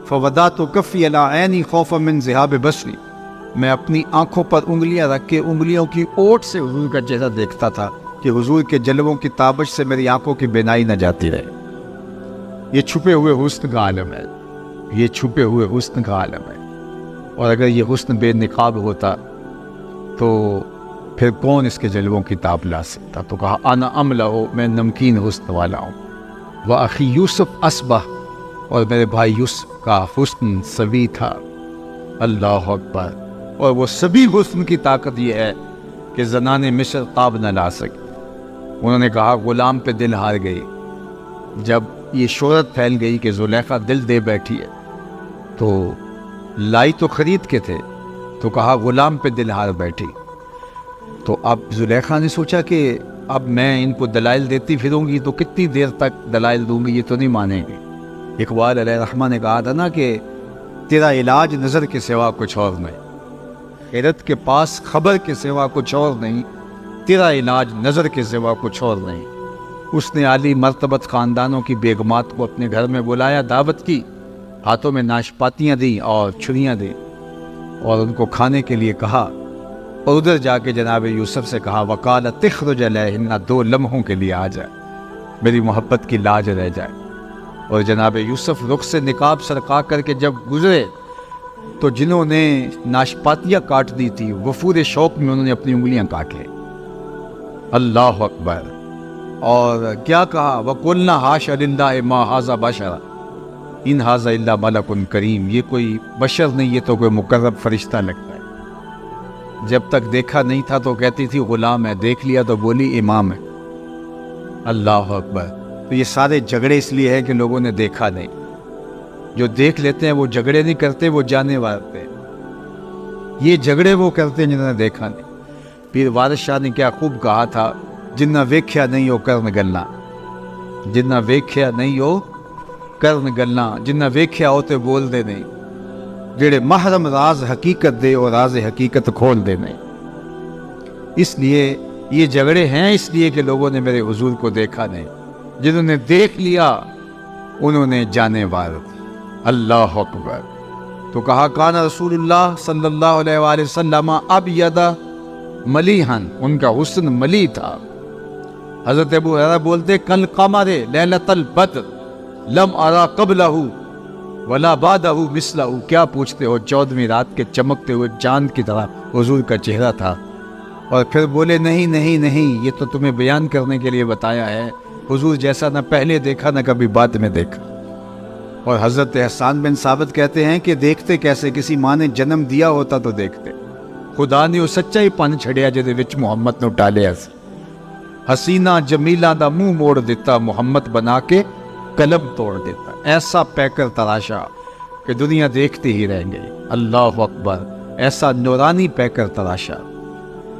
فوضعت کفی علی عینی خوفا من ذہاب بصری، میں اپنی آنکھوں پر انگلیاں رکھ کے انگلیوں کی اوٹ سے حضور کا چہرہ دیکھتا تھا کہ حضور کے جلووں کی تابش سے میری آنکھوں کی بینائی نہ جاتی رہے۔ یہ چھپے ہوئے حسن کا عالم ہے، یہ چھپے ہوئے حسن کا عالم ہے۔ اور اگر یہ حسن بے نقاب ہوتا تو پھر کون اس کے جلووں کی تاب لا سکتا۔ تو کہا انا املہ، میں نمکین حسن والا ہوں، وَأَخِي یوسف اصبح، اور میرے بھائی یوسف کا حسن سبی تھا۔ اللہ اکبر۔ اور وہ سبی حسن کی طاقت یہ ہے کہ زنان مصر تاب نہ لا سکے۔ انہوں نے کہا غلام پہ دل ہار گئی، جب یہ شہرت پھیل گئی کہ زلیخا دل دے بیٹھی ہے تو لائی تو خرید کے تھے، تو کہا غلام پہ دل ہار بیٹھی۔ تو اب زلیخا نے سوچا کہ اب میں ان کو دلائل دیتی پھروں گی تو کتنی دیر تک دلائل دوں گی، یہ تو نہیں مانیں گے۔ اقبال علیہ رحمہ نے کہا تھا نا کہ تیرا علاج نظر کے سوا کچھ اور نہیں، خیرت کے پاس خبر کے سوا کچھ اور نہیں، تیرا علاج نظر کے سوا کچھ اور نہیں۔ اس نے عالی مرتبت خاندانوں کی بیگمات کو اپنے گھر میں بلایا، دعوت کی، ہاتھوں میں ناشپاتیاں دیں اور چھریاں دیں اور ان کو کھانے کے لیے کہا، اور ادھر جا کے جناب یوسف سے کہا وقال تخرج علیہن، 2 لمحوں کے لیے آ جائے، میری محبت کی لاج رہ جائے۔ اور جناب یوسف رخ سے نقاب سرقا کر کے جب گزرے تو جنہوں نے ناشپاتیاں کاٹ دی تھی وفور شوق میں انہوں نے اپنی انگلیاں کاٹ لی۔ اللہ اکبر۔ اور کیا کہا وَقُلْنَا حَاشَ لِلَّهِ مَا هَٰذَا بَشَرًا إِنْ هَٰذَا إِلَّا مَلَكٌ کریم، یہ کوئی بشر نہیں، یہ تو کوئی مقرب فرشتہ لگتا ہے۔ جب تک دیکھا نہیں تھا تو کہتی تھی غلام ہے، دیکھ لیا تو بولی امام ہے۔ اللہ اکبر۔ تو یہ سارے جھگڑے اس لیے ہے کہ لوگوں نے دیکھا نہیں۔ جو دیکھ لیتے ہیں وہ جھگڑے نہیں کرتے، وہ جانے مارتے ہیں۔ یہ جھگڑے وہ کرتے ہیں جنہوں نے دیکھا نہیں۔ پیر وارث شاہ نے کیا خوب کہا تھا، جنہ ویکھیا نہیں ہو کرن گلنا، جنہ ویکھیا نہیں ہو کرن گلنا، جنہ ویکھیا ہو تے بول دے نہیں، جڑے محرم راز حقیقت دے اور راز حقیقت کھول دے نہیں۔ اس لیے یہ جھگڑے ہیں اس لیے کہ لوگوں نے میرے حضور کو دیکھا نہیں، جنہوں نے دیکھ لیا انہوں نے جانے وار۔ اللہ اکبر۔ تو کہا کان رسول اللہ صلی اللہ علیہ وآلہ وسلم ابید ملیحن، ان کا حسن ملی تھا۔ حضرت ابو ہریرہ بولتے کل قمر لیلۃ البدر لم ارا قبلہ ولا بعدہ مثلہ، کیا پوچھتے ہو، 14ویں رات کے چمکتے ہوئے چاند کی طرح حضور کا چہرہ تھا۔ اور پھر بولے نہیں نہیں نہیں، یہ تو تمہیں بیان کرنے کے لیے بتایا ہے، حضور جیسا نہ پہلے دیکھا نہ کبھی بعد میں دیکھا۔ اور حضرت حسان بن ثابت کہتے ہیں کہ دیکھتے کیسے، کسی ماں نے جنم دیا ہوتا تو دیکھتے، خدا نے وہ سچا ہی پن چھڑیا جہدے وچ محمد نو ٹالیا سی۔ حسینہ جمیلہ دا منہ موڑ دیتا، محمد بنا کے قلم توڑ دیتا، ایسا پیکر تراشا کہ دنیا دیکھتے ہی رہ گئی۔ اللہ اکبر، ایسا نورانی پیکر تراشا،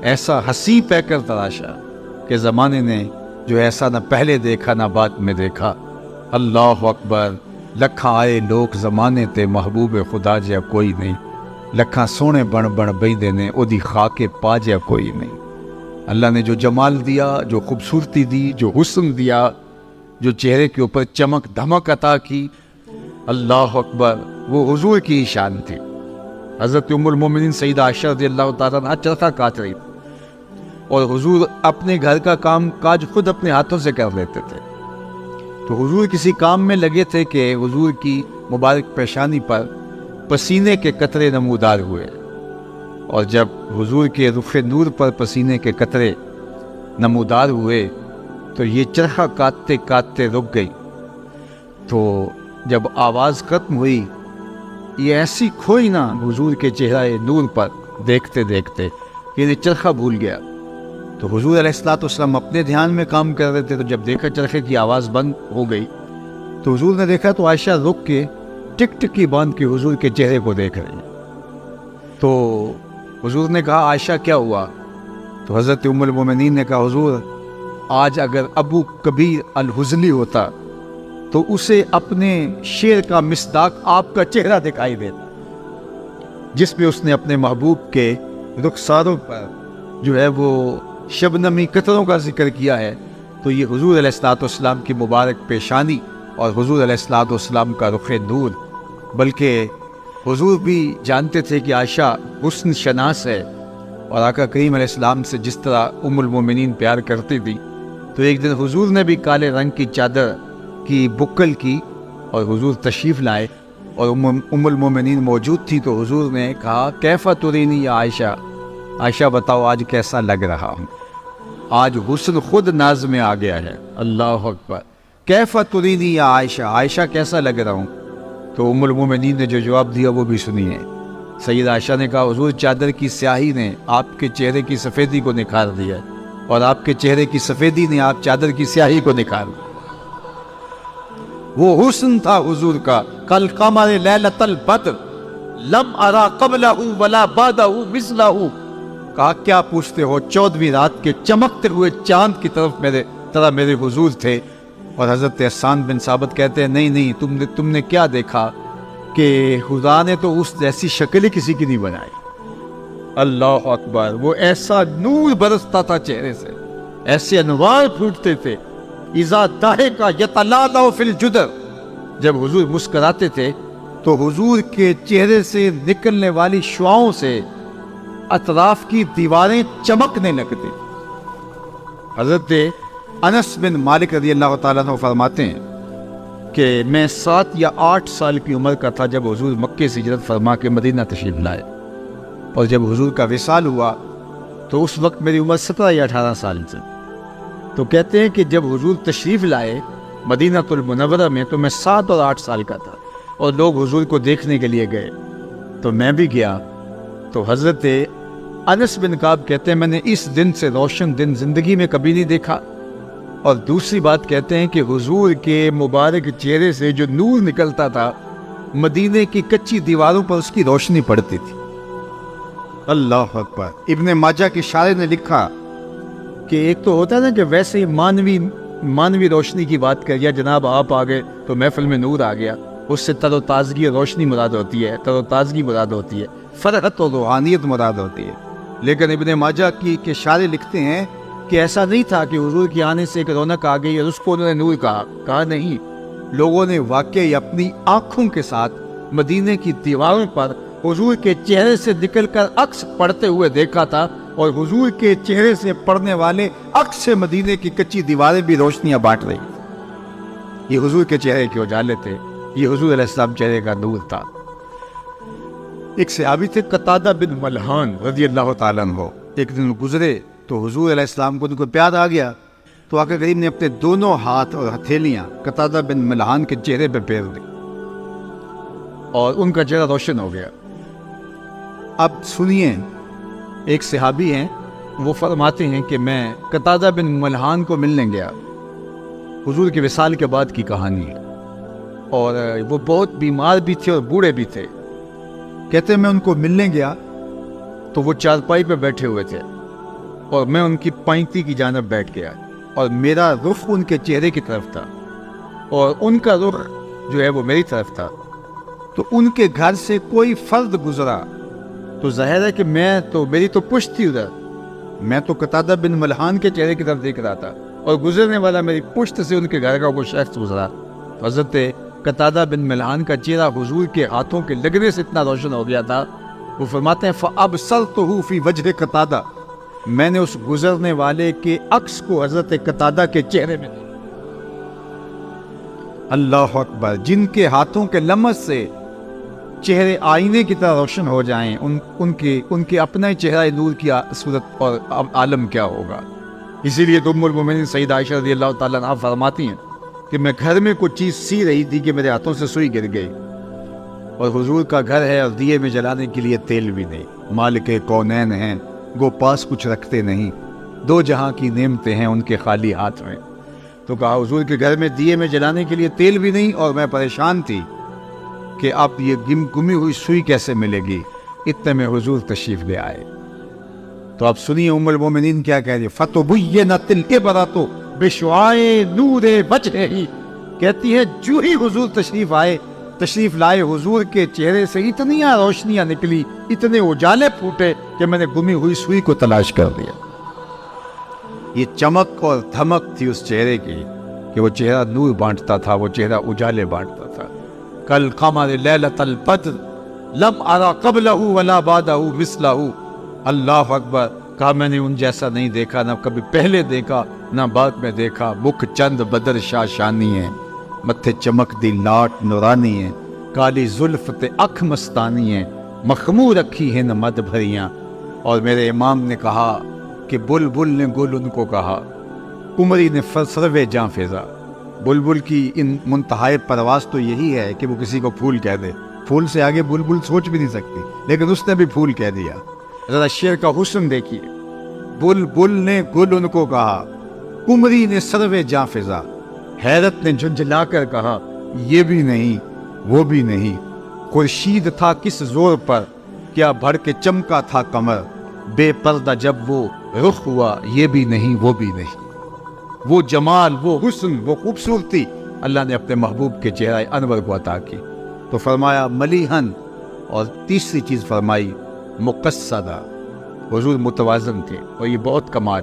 ایسا حسین پیکر تراشا کہ زمانے نے جو ایسا نہ پہلے دیکھا نہ بعد میں دیکھا۔ اللہ اکبر، لکھاں آئے لوگ زمانے تے، محبوب خدا جیا کوئی نہیں، لکھاں سونے بن بن بیندے نے، او دی خاک پا جیا کوئی نہیں۔ اللہ نے جو جمال دیا، جو خوبصورتی دی، جو حسن دیا، جو چہرے کے اوپر چمک دھمک عطا کی، اللہ اکبر، وہ حضور کی ہی شان تھی۔ حضرت ام المومنین سیدہ عائشہ رضی اللہ تعالیٰ عنہ چرخہ کاٹ رہی تھی، اور حضور اپنے گھر کا کام کاج خود اپنے ہاتھوں سے کر لیتے تھے۔ تو حضور کسی کام میں لگے تھے کہ حضور کی مبارک پیشانی پر پسینے کے قطرے نمودار ہوئے، اور جب حضور کے رخ نور پر پسینے کے قطرے نمودار ہوئے تو یہ چرخہ کاٹتے کاٹتے رک گئی۔ تو جب آواز ختم ہوئی، یہ ایسی کھوئی نہ حضور کے چہرہ نور پر دیکھتے دیکھتے کہ یہ چرخہ بھول گیا۔ تو حضور علیہ السلام اپنے دھیان میں کام کر رہے تھے، تو جب دیکھا چرخے کی آواز بند ہو گئی تو حضور نے دیکھا تو عائشہ رک کے ٹک ٹکی باندھ کے حضور کے چہرے کو دیکھ رہے ہیں۔ تو حضور نے کہا عائشہ کیا ہوا؟ تو حضرت ام المومنین نے کہا حضور آج اگر ابو کبیر الحزلی ہوتا تو اسے اپنے شعر کا مصداق آپ کا چہرہ دکھائی دیتا، جس میں اس نے اپنے محبوب کے رخساروں پر جو ہے وہ شبنمی قطروں کا ذکر کیا ہے۔ تو یہ حضور علیہ السلام کی مبارک پیشانی اور حضور علیہ السلام کا رخ نور، بلکہ حضور بھی جانتے تھے کہ عائشہ حسن شناس ہے، اور آقا کریم علیہ السلام سے جس طرح ام المومنین پیار کرتی تھی، تو ایک دن حضور نے بھی کالے رنگ کی چادر کی بکل کی اور حضور تشریف لائے، اور ام المومنین موجود تھی۔ تو حضور نے کہا کیفا ترینی یا عائشہ، عائشہ بتاؤ آج کیسا لگ رہا ہوں، آج حسن خود ناز میں آ گیا ہے۔ اللہ اکبر، کیفا ترینی یا عائشہ، عائشہ کیسا لگ رہا ہوں؟ تو ام المومنین نے جو جواب دیا وہ بھی سنیے۔ سیدہ عائشہ نے کہا حضور چادر کی سیاہی نے آپ کے چہرے کی سفیدی کو نکھار دیا، اور آپ کے چہرے کی سفیدی نے آپ چادر کی سیاہی کو نکھار دیا۔ وہ حسن تھا حضور کا، کل قمر لیلۃ البدر لم ارا قبلہ ولا بعدہ مثلہ۔ کہا کیا پوچھتے ہو، 14ویں رات کے چمکتے ہوئے چاند کی طرف میرے حضور تھے۔ اور حضرت حسان بن ثابت کہتے ہیں نہیں نہیں، تم نے کیا دیکھا کہ خدا نے تو اس جیسی شکل ہی کسی کی نہیں بنائی۔ اللہ اکبر، وہ ایسا نور برستا تھا چہرے سے، ایسے انوار پھوٹتے تھے۔ اذا ضحک یتلالع فی الجدر، جب حضور مسکراتے تھے تو حضور کے چہرے سے نکلنے والی شعاؤں سے اطراف کی دیواریں چمکنے لگتی۔ حضرت انس بن مالک رضی اللہ تعالیٰ عنہ فرماتے ہیں کہ میں 7 یا 8 سال کی عمر کا تھا جب حضور مکے سے ہجرت فرما کے مدینہ تشریف لائے، اور جب حضور کا وصال ہوا تو اس وقت میری عمر 17 یا 18 سال تھی۔ تو کہتے ہیں کہ جب حضور تشریف لائے مدینہ المنورہ میں تو میں 7 اور 8 سال کا تھا، اور لوگ حضور کو دیکھنے کے لیے گئے تو میں بھی گیا۔ تو حضرت انس بن کعب کہتے ہیں میں نے اس دن سے روشن دن زندگی میں کبھی نہیں دیکھا۔ اور دوسری بات کہتے ہیں کہ حضور کے مبارک چہرے سے جو نور نکلتا تھا، مدینے کی کچی دیواروں پر اس کی روشنی پڑتی تھی۔ اللہ اکبر۔ ابن ماجہ کے شارح نے لکھا کہ ایک تو ہوتا ہے نا کہ ویسے ہی مانوی روشنی کی بات کر یا جناب آپ آ گئے تو محفل میں نور آ گیا، اس سے تر و تازگی روشنی مراد ہوتی ہے، تر و تازگی مراد ہوتی ہے، فرحت و روحانیت مراد ہوتی ہے۔ لیکن ابن ماجہ کے شارح لکھتے ہیں کہ ایسا نہیں تھا کہ حضور کے آنے سے ایک رونق آ گئی اور اس کو انہوں نے نور کہا نہیں، لوگوں نے واقعی اپنی آنکھوں کے ساتھ مدینے کی دیواروں پر حضور کے چہرے سے نکل کر عکس پڑتے ہوئے دیکھا تھا، اور حضور کے چہرے سے پڑنے والے عکس سے مدینے کی کچی دیواریں بھی روشنیاں بانٹ رہی۔ یہ حضور کے چہرے کے اجالے تھے۔ یہ حضور علیہ السلام چہرے کا نور تھا۔ ایک صحابی تھے قتادہ بن ملحان رضی اللہ تعالیٰ عنہ، ایک دن گزرے تو حضور علیہ السلام کو ان کو پیار آ گیا، تو آقا کریم نے اپنے دونوں ہاتھ اور ہتھیلیاں قتادہ بن ملحان کے چہرے پہ پھیر دی اور ان کا چہرہ روشن ہو گیا۔ اب سنیے، ایک صحابی ہیں، وہ فرماتے ہیں کہ میں قتادہ بن ملحان کو ملنے گیا، حضور کے وصال کے بعد کی کہانی ہے، اور وہ بہت بیمار بھی تھے اور بوڑھے بھی تھے۔ کہتے ہیں میں ان کو ملنے گیا تو وہ چارپائی پہ بیٹھے ہوئے تھے اور میں ان کی پائنتی کی جانب بیٹھ گیا، اور میرا رخ ان کے چہرے کی طرف تھا اور ان کا رخ جو ہے وہ میری طرف تھا۔ تو ان کے گھر سے کوئی فرد گزرا تو ظاہر ہے کہ میری تو پشت تھی ادھر، میں تو قتادہ بن ملحان کے چہرے کی طرف دیکھ رہا تھا، اور گزرنے والا میری پشت سے ان کے گھر کا وہ شخص گزرا۔ حضرت قتادہ بن ملحان کا چہرہ حضور کے ہاتھوں کے لگنے سے اتنا روشن ہو گیا تھا، وہ فرماتے ہیں فَأَبْصَرْتُهُ فِي وَجْهِ قتادہ، میں نے اس گزرنے والے کے عکس کو حضرت قتادہ کے چہرے میں دیکھا۔ اللہ اکبر! جن کے ہاتھوں کے لمس سے چہرے آئینے کی طرح روشن ہو جائیں، ان کے اپنا ہی چہرہ نور کی صورت اور عالم کیا ہوگا۔ اسی لیے ام المومنین سیدہ عائشہ رضی اللہ تعالیٰ عنہا فرماتی ہیں کہ میں گھر میں کوئی چیز سی رہی تھی کہ میرے ہاتھوں سے سوئی گر گئی، اور حضور کا گھر ہے اور دیے میں جلانے کے لیے تیل بھی نہیں، مالک کونین ہیں، وہ پاس کچھ رکھتے نہیں، دو جہاں کی نعمتیں ہیں ان کے خالی ہاتھ میں۔ تو کہا حضور کے گھر میں دیے میں جلانے کے لیے تیل بھی نہیں، اور میں پریشان تھی کہ اب یہ گمی ہوئی سوئی کیسے ملے گی، اتنے میں حضور تشریف لے آئے۔ تو آپ سنیے ام المومنین کیا کہہ رہی ہے، فَتُبُيِّنَتِ الْإِبْرَةُ بِشُعَاعِ نُورِ وَجْهِهِ، کہتی ہے جو ہی حضور تشریف لائے، حضور کے چہرے سے اتنی روشنیاں نکلی، اتنے اجالے پھوٹے کہ میں نے گمی ہوئی سوئی کو تلاش کر لیا۔ یہ چمک اور دھمک تھی اس چہرے کی کہ وہ چہرہ نور بانٹتا تھا، وہ چہرہ اجالے بانٹتا تھا۔ کل قمر لیلۃ البدر لم ارى قبلہ ولا بعدہ مثلہ، اللہ اکبر! کہا میں نے ان جیسا نہیں دیکھا، نہ کبھی پہلے دیکھا نہ بعد میں دیکھا۔ مکھ چند بدر شاشانی ہے، متھے چمک دی لاٹ نورانی ہے، کالی زلف تے اکھ مستانی ہے، مخمور رکھی ہیں مد بھریاں۔ اور میرے امام نے کہا کہ بلبل نے گل ان کو کہا، کمری نے سروے جاں فضا۔ بلبل کی ان منتہائے پرواز تو یہی ہے کہ وہ کسی کو پھول کہہ دے، پھول سے آگے بلبل سوچ بھی نہیں سکتی، لیکن اس نے بھی پھول کہہ دیا۔ ذرا شعر کا حسن دیکھیے، بلبل نے گل ان کو کہا، کمری نے سروے جاں فضا۔ حیرت نے جھنجھلا کر کہا، یہ بھی نہیں وہ بھی نہیں۔ خورشید تھا کس زور پر، کیا بھڑ کے چمکا تھا کمر، بے پردہ جب وہ رخ ہوا، یہ بھی نہیں وہ بھی نہیں۔ وہ جمال، وہ حسن، وہ خوبصورتی اللہ نے اپنے محبوب کے چہرہ انور کو عطا کی۔ تو فرمایا ملیحن، اور تیسری چیز فرمائی مقصدہ، حضور متوازن تھے، اور یہ بہت کمال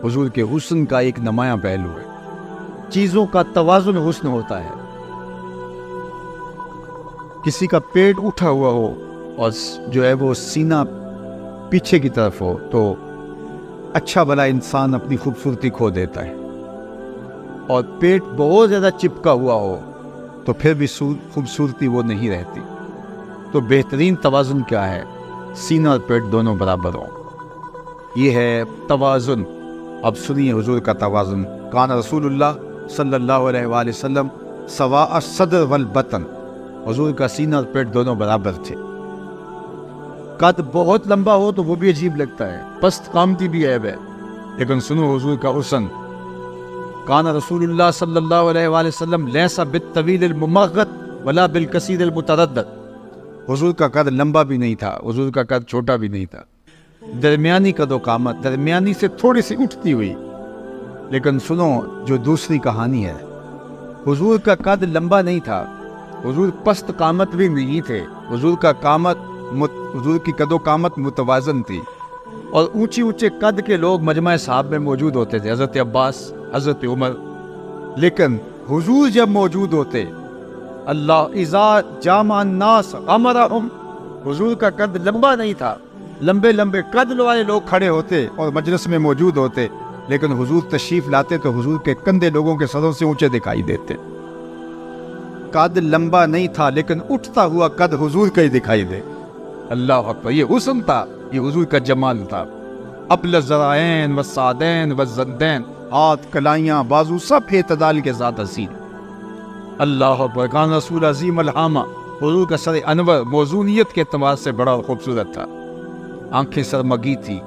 حضور کے حسن کا ایک نمایاں پہلو ہے۔ چیزوں کا توازن حسن ہوتا ہے۔ کسی کا پیٹ اٹھا ہوا ہو اور جو ہے وہ سینہ پیچھے کی طرف ہو تو اچھا بھلا انسان اپنی خوبصورتی کھو دیتا ہے، اور پیٹ بہت زیادہ چپکا ہوا ہو تو پھر بھی خوبصورتی وہ نہیں رہتی۔ تو بہترین توازن کیا ہے؟ سینہ اور پیٹ دونوں برابر ہوں، یہ ہے توازن۔ اب سنیے حضور کا توازن۔ کان رسول اللہ صلی اللہ علیہ وآلہ وسلم سواء الصدر والبطن، حضور کا سینہ اور پیٹ دونوں برابر تھے۔ قد بہت لمبا ہو تو وہ بھی عجیب لگتا ہے، پست قامتی بھی عیب ہے، لیکن سنو حضور کا حسن۔ کان رسول اللہ صلی اللہ علیہ وآلہ وسلم لیس بالطویل الممغط ولا بالکثیر المتردد، حضور کا قد لمبا بھی نہیں تھا، حضور کا قد چھوٹا بھی نہیں تھا، درمیانی قد و قامت، درمیانی سے تھوڑی سی اٹھتی ہوئی۔ لیکن سنو جو دوسری کہانی ہے، حضور کا قد لمبا نہیں تھا، حضور پست قامت بھی نہیں تھے، حضور کی قد و قامت متوازن تھی، اور اونچے قد کے لوگ مجمع صحابہ میں موجود ہوتے تھے، حضرت عباس، حضرت عمر۔ لیکن حضور جب موجود ہوتے، اللہ اذا جامع الناس امرهم، حضور کا قد لمبا نہیں تھا، لمبے قد والے لوگ کھڑے ہوتے اور مجلس میں موجود ہوتے، لیکن حضور تشریف لاتے تو حضور کے کندھے لوگوں کے سروں سے اونچے دکھائی دیتے۔ قد لمبا نہیں تھا لیکن اٹھتا ہوا قد حضور کا ہی دکھائی دے۔ اللہ اکبر، یہ حسن تھا، یہ حضور کا جمال تھا۔ ابل الذرائین والسعدین والزدین، ہاتھ، کلائیاں، بازو سب اعتدال کے ساتھ حسین۔ اللہ اکبر، کان رسول عظیم الحامہ، حضور کا سر انور موزونیت کے اعتبار سے بڑا خوبصورت تھا۔ آنکھیں سرمگی تھی،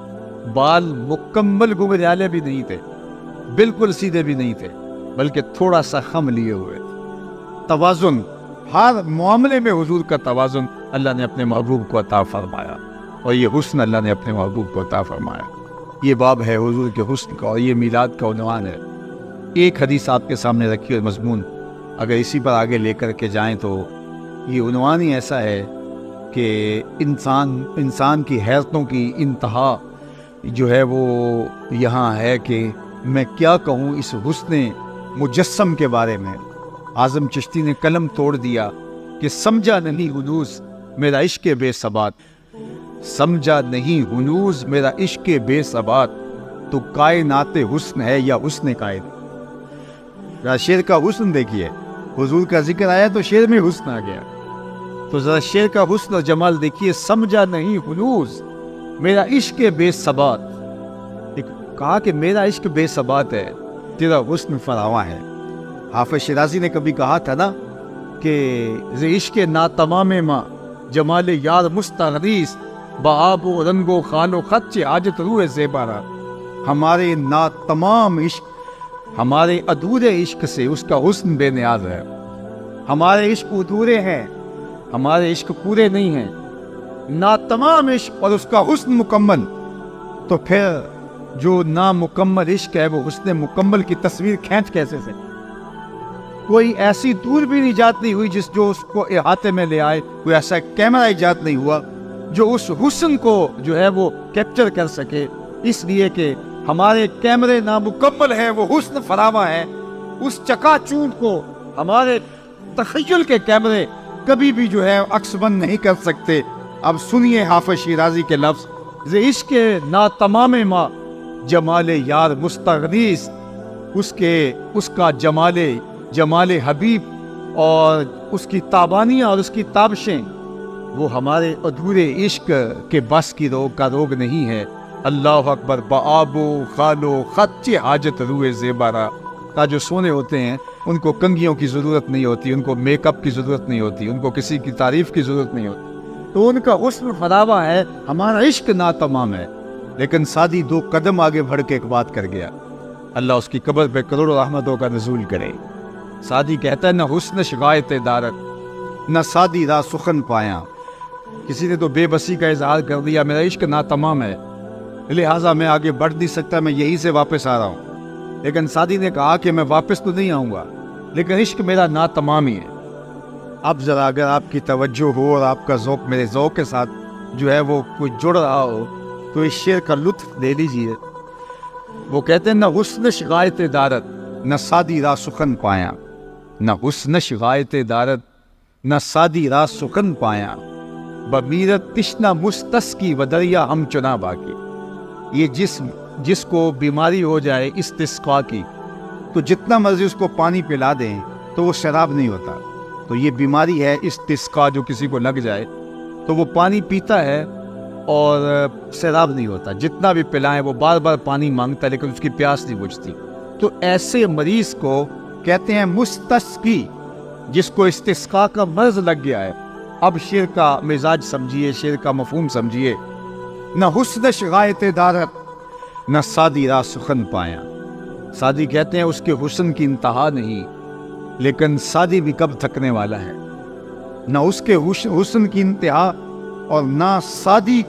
بال مکمل گھنگریالے بھی نہیں تھے، بالکل سیدھے بھی نہیں تھے، بلکہ تھوڑا سا خم لیے ہوئے تھے۔ توازن، ہر معاملے میں حضور کا توازن اللہ نے اپنے محبوب کو عطا فرمایا، اور یہ حسن اللہ نے اپنے محبوب کو عطا فرمایا۔ یہ باب ہے حضور کے حسن کا، اور یہ میلاد کا عنوان ہے۔ ایک حدیث آپ کے سامنے رکھی اور مضمون اگر اسی پر آگے لے کر کے جائیں تو یہ عنوان ہی ایسا ہے کہ انسان کی حیرتوں کی انتہا جو ہے وہ یہاں ہے کہ میں کیا کہوں اس حسن مجسم کے بارے میں۔ اعظم چشتی نے قلم توڑ دیا کہ سمجھا نہیں ہنوز میرا عشق بے ثبات، سمجھا نہیں ہنوز میرا عشق بے ثبات، تو کائنات حسن ہے یا حسن کائنات۔ شعر کا حسن دیکھیے، حضور کا ذکر آیا تو شعر میں حسن آ گیا، تو ذرا شعر کا حسن اور جمال دیکھیے۔ سمجھا نہیں ہنوز میرا عشق بے ثبات، کہا کہ میرا عشق بے ثبات ہے، تیرا حسن فراواں ہے۔ حافظ شیرازی نے کبھی کہا تھا نا کہ ز عشق ناتمام ماں جمال یار مستغریس، بآب و رنگ و خال و خط چے حاجت روح زیبارا۔ ہمارے ناتمام عشق، ہمارے ادھورے عشق سے اس کا حسن بے نیاز ہے۔ ہمارے عشق ادھورے ہیں، ہمارے عشق پورے نہیں ہیں، ناتمام عشق اور اس کا حسن مکمل، تو پھر جو نامکمل عشق ہے وہ حسن مکمل کی تصویر کھینچ کیسے سے؟ کوئی ایسی دور بھی ایجاد نہیں ہوئی جو اس کو احاطے میں لے آئے، کوئی ایسا کیمرہ ایجاد نہیں ہوا جو اس حسن کو جو ہے وہ کیپچر کر سکے، اس لیے کہ ہمارے کیمرے نامکمل ہیں، وہ حسن فراواں ہے۔ اس چکا چوند کو ہمارے تخیل کے کیمرے کبھی بھی جو ہے عکس بند نہیں کر سکتے۔ اب سنیے حافظ شیرازی کے لفظ، ز عشق ناتمام ماں جمال یار مستغریس، اس کا جمال حبیب اور اس کی تابانیاں اور اس کی تابشیں وہ ہمارے ادھورے عشق کے بس کی کا روگ نہیں ہے۔ اللہ اکبر، بآب و خال و خط چے حاجت روح زیبارا، کا جو سونے ہوتے ہیں ان کو کنگھیوں کی ضرورت نہیں ہوتی، ان کو میک اپ کی ضرورت نہیں ہوتی، ان کو کسی کی تعریف کی ضرورت نہیں ہوتی، تو ان کا حسن فراواں ہے، ہمارا عشق ناتمام ہے۔ لیکن سعدی دو قدم آگے بڑھ کے ایک بات کر گیا، اللہ اس کی قبر پہ کروڑوں رحمتوں کا نزول کرے۔ سعدی کہتا ہے نہ حسن شغایت دارت، نہ سعدی را سخن پایا۔ کسی نے تو بے بسی کا اظہار کر دیا، میرا عشق ناتمام ہے، لہٰذا میں آگے بڑھ نہیں سکتا، میں یہی سے واپس آ رہا ہوں۔ لیکن سعدی نے کہا کہ میں واپس تو نہیں آؤں گا، لیکن عشق میرا ناتمام ہی ہے۔ اب ذرا اگر آپ کی توجہ ہو اور آپ کا ذوق میرے ذوق کے ساتھ جو ہے وہ کوئی جڑ رہا ہو تو اس شعر کا لطف لے لیجئے۔ وہ کہتے ہیں نہ حسن شغایت دارت، نہ سعدی را سخن پایا، نہ حسن شغایت دارت، نہ سعدی را سخن پایا، بمیرت تشنہ مستسقی و دریا ہم چنا باقی۔ یہ جس کو بیماری ہو جائے استسقاء کی، تو جتنا مرضی اس کو پانی پلا دیں تو وہ شراب نہیں ہوتا۔ تو یہ بیماری ہے استسقاء، جو کسی کو لگ جائے تو وہ پانی پیتا ہے اور سیراب نہیں ہوتا، جتنا بھی پلائیں وہ بار بار پانی مانگتا ہے لیکن اس کی پیاس نہیں بجھتی۔ تو ایسے مریض کو کہتے ہیں مستسقی، جس کو استسقاء کا مرض لگ گیا ہے۔ اب شعر کا مزاج سمجھیے، شعر کا مفہوم سمجھیے، نہ حسن شغایت دارت، نہ سعدی را سخن پایا۔ سعدی کہتے ہیں اس کے حسن کی انتہا نہیں، لیکن سعدی بھی کب تھکنے والا ہے، نہ اس کے حسن کی انتہا اور نہ سعدی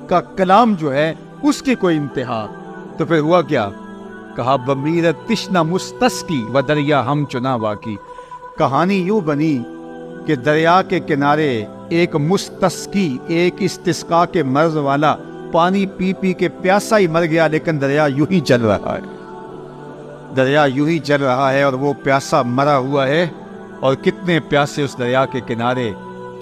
کا کلام جو ہے اس کی کوئی انتہا۔ تو پھر ہوا کیا؟ کہا بمیرت تشنہ مستسقی و دریا ہم چنا باقی۔ کہانی یوں بنی کہ دریا کے کنارے ایک مستسقی، ایک استسقاء کے مرض والا پانی پی پی کے پیاسا ہی مر گیا، لیکن دریا یوں ہی چل رہا ہے، دریا یوں ہی چل رہا ہے اور وہ پیاسا مرا ہوا ہے۔ اور کتنے پیاسے اس دریا کے کنارے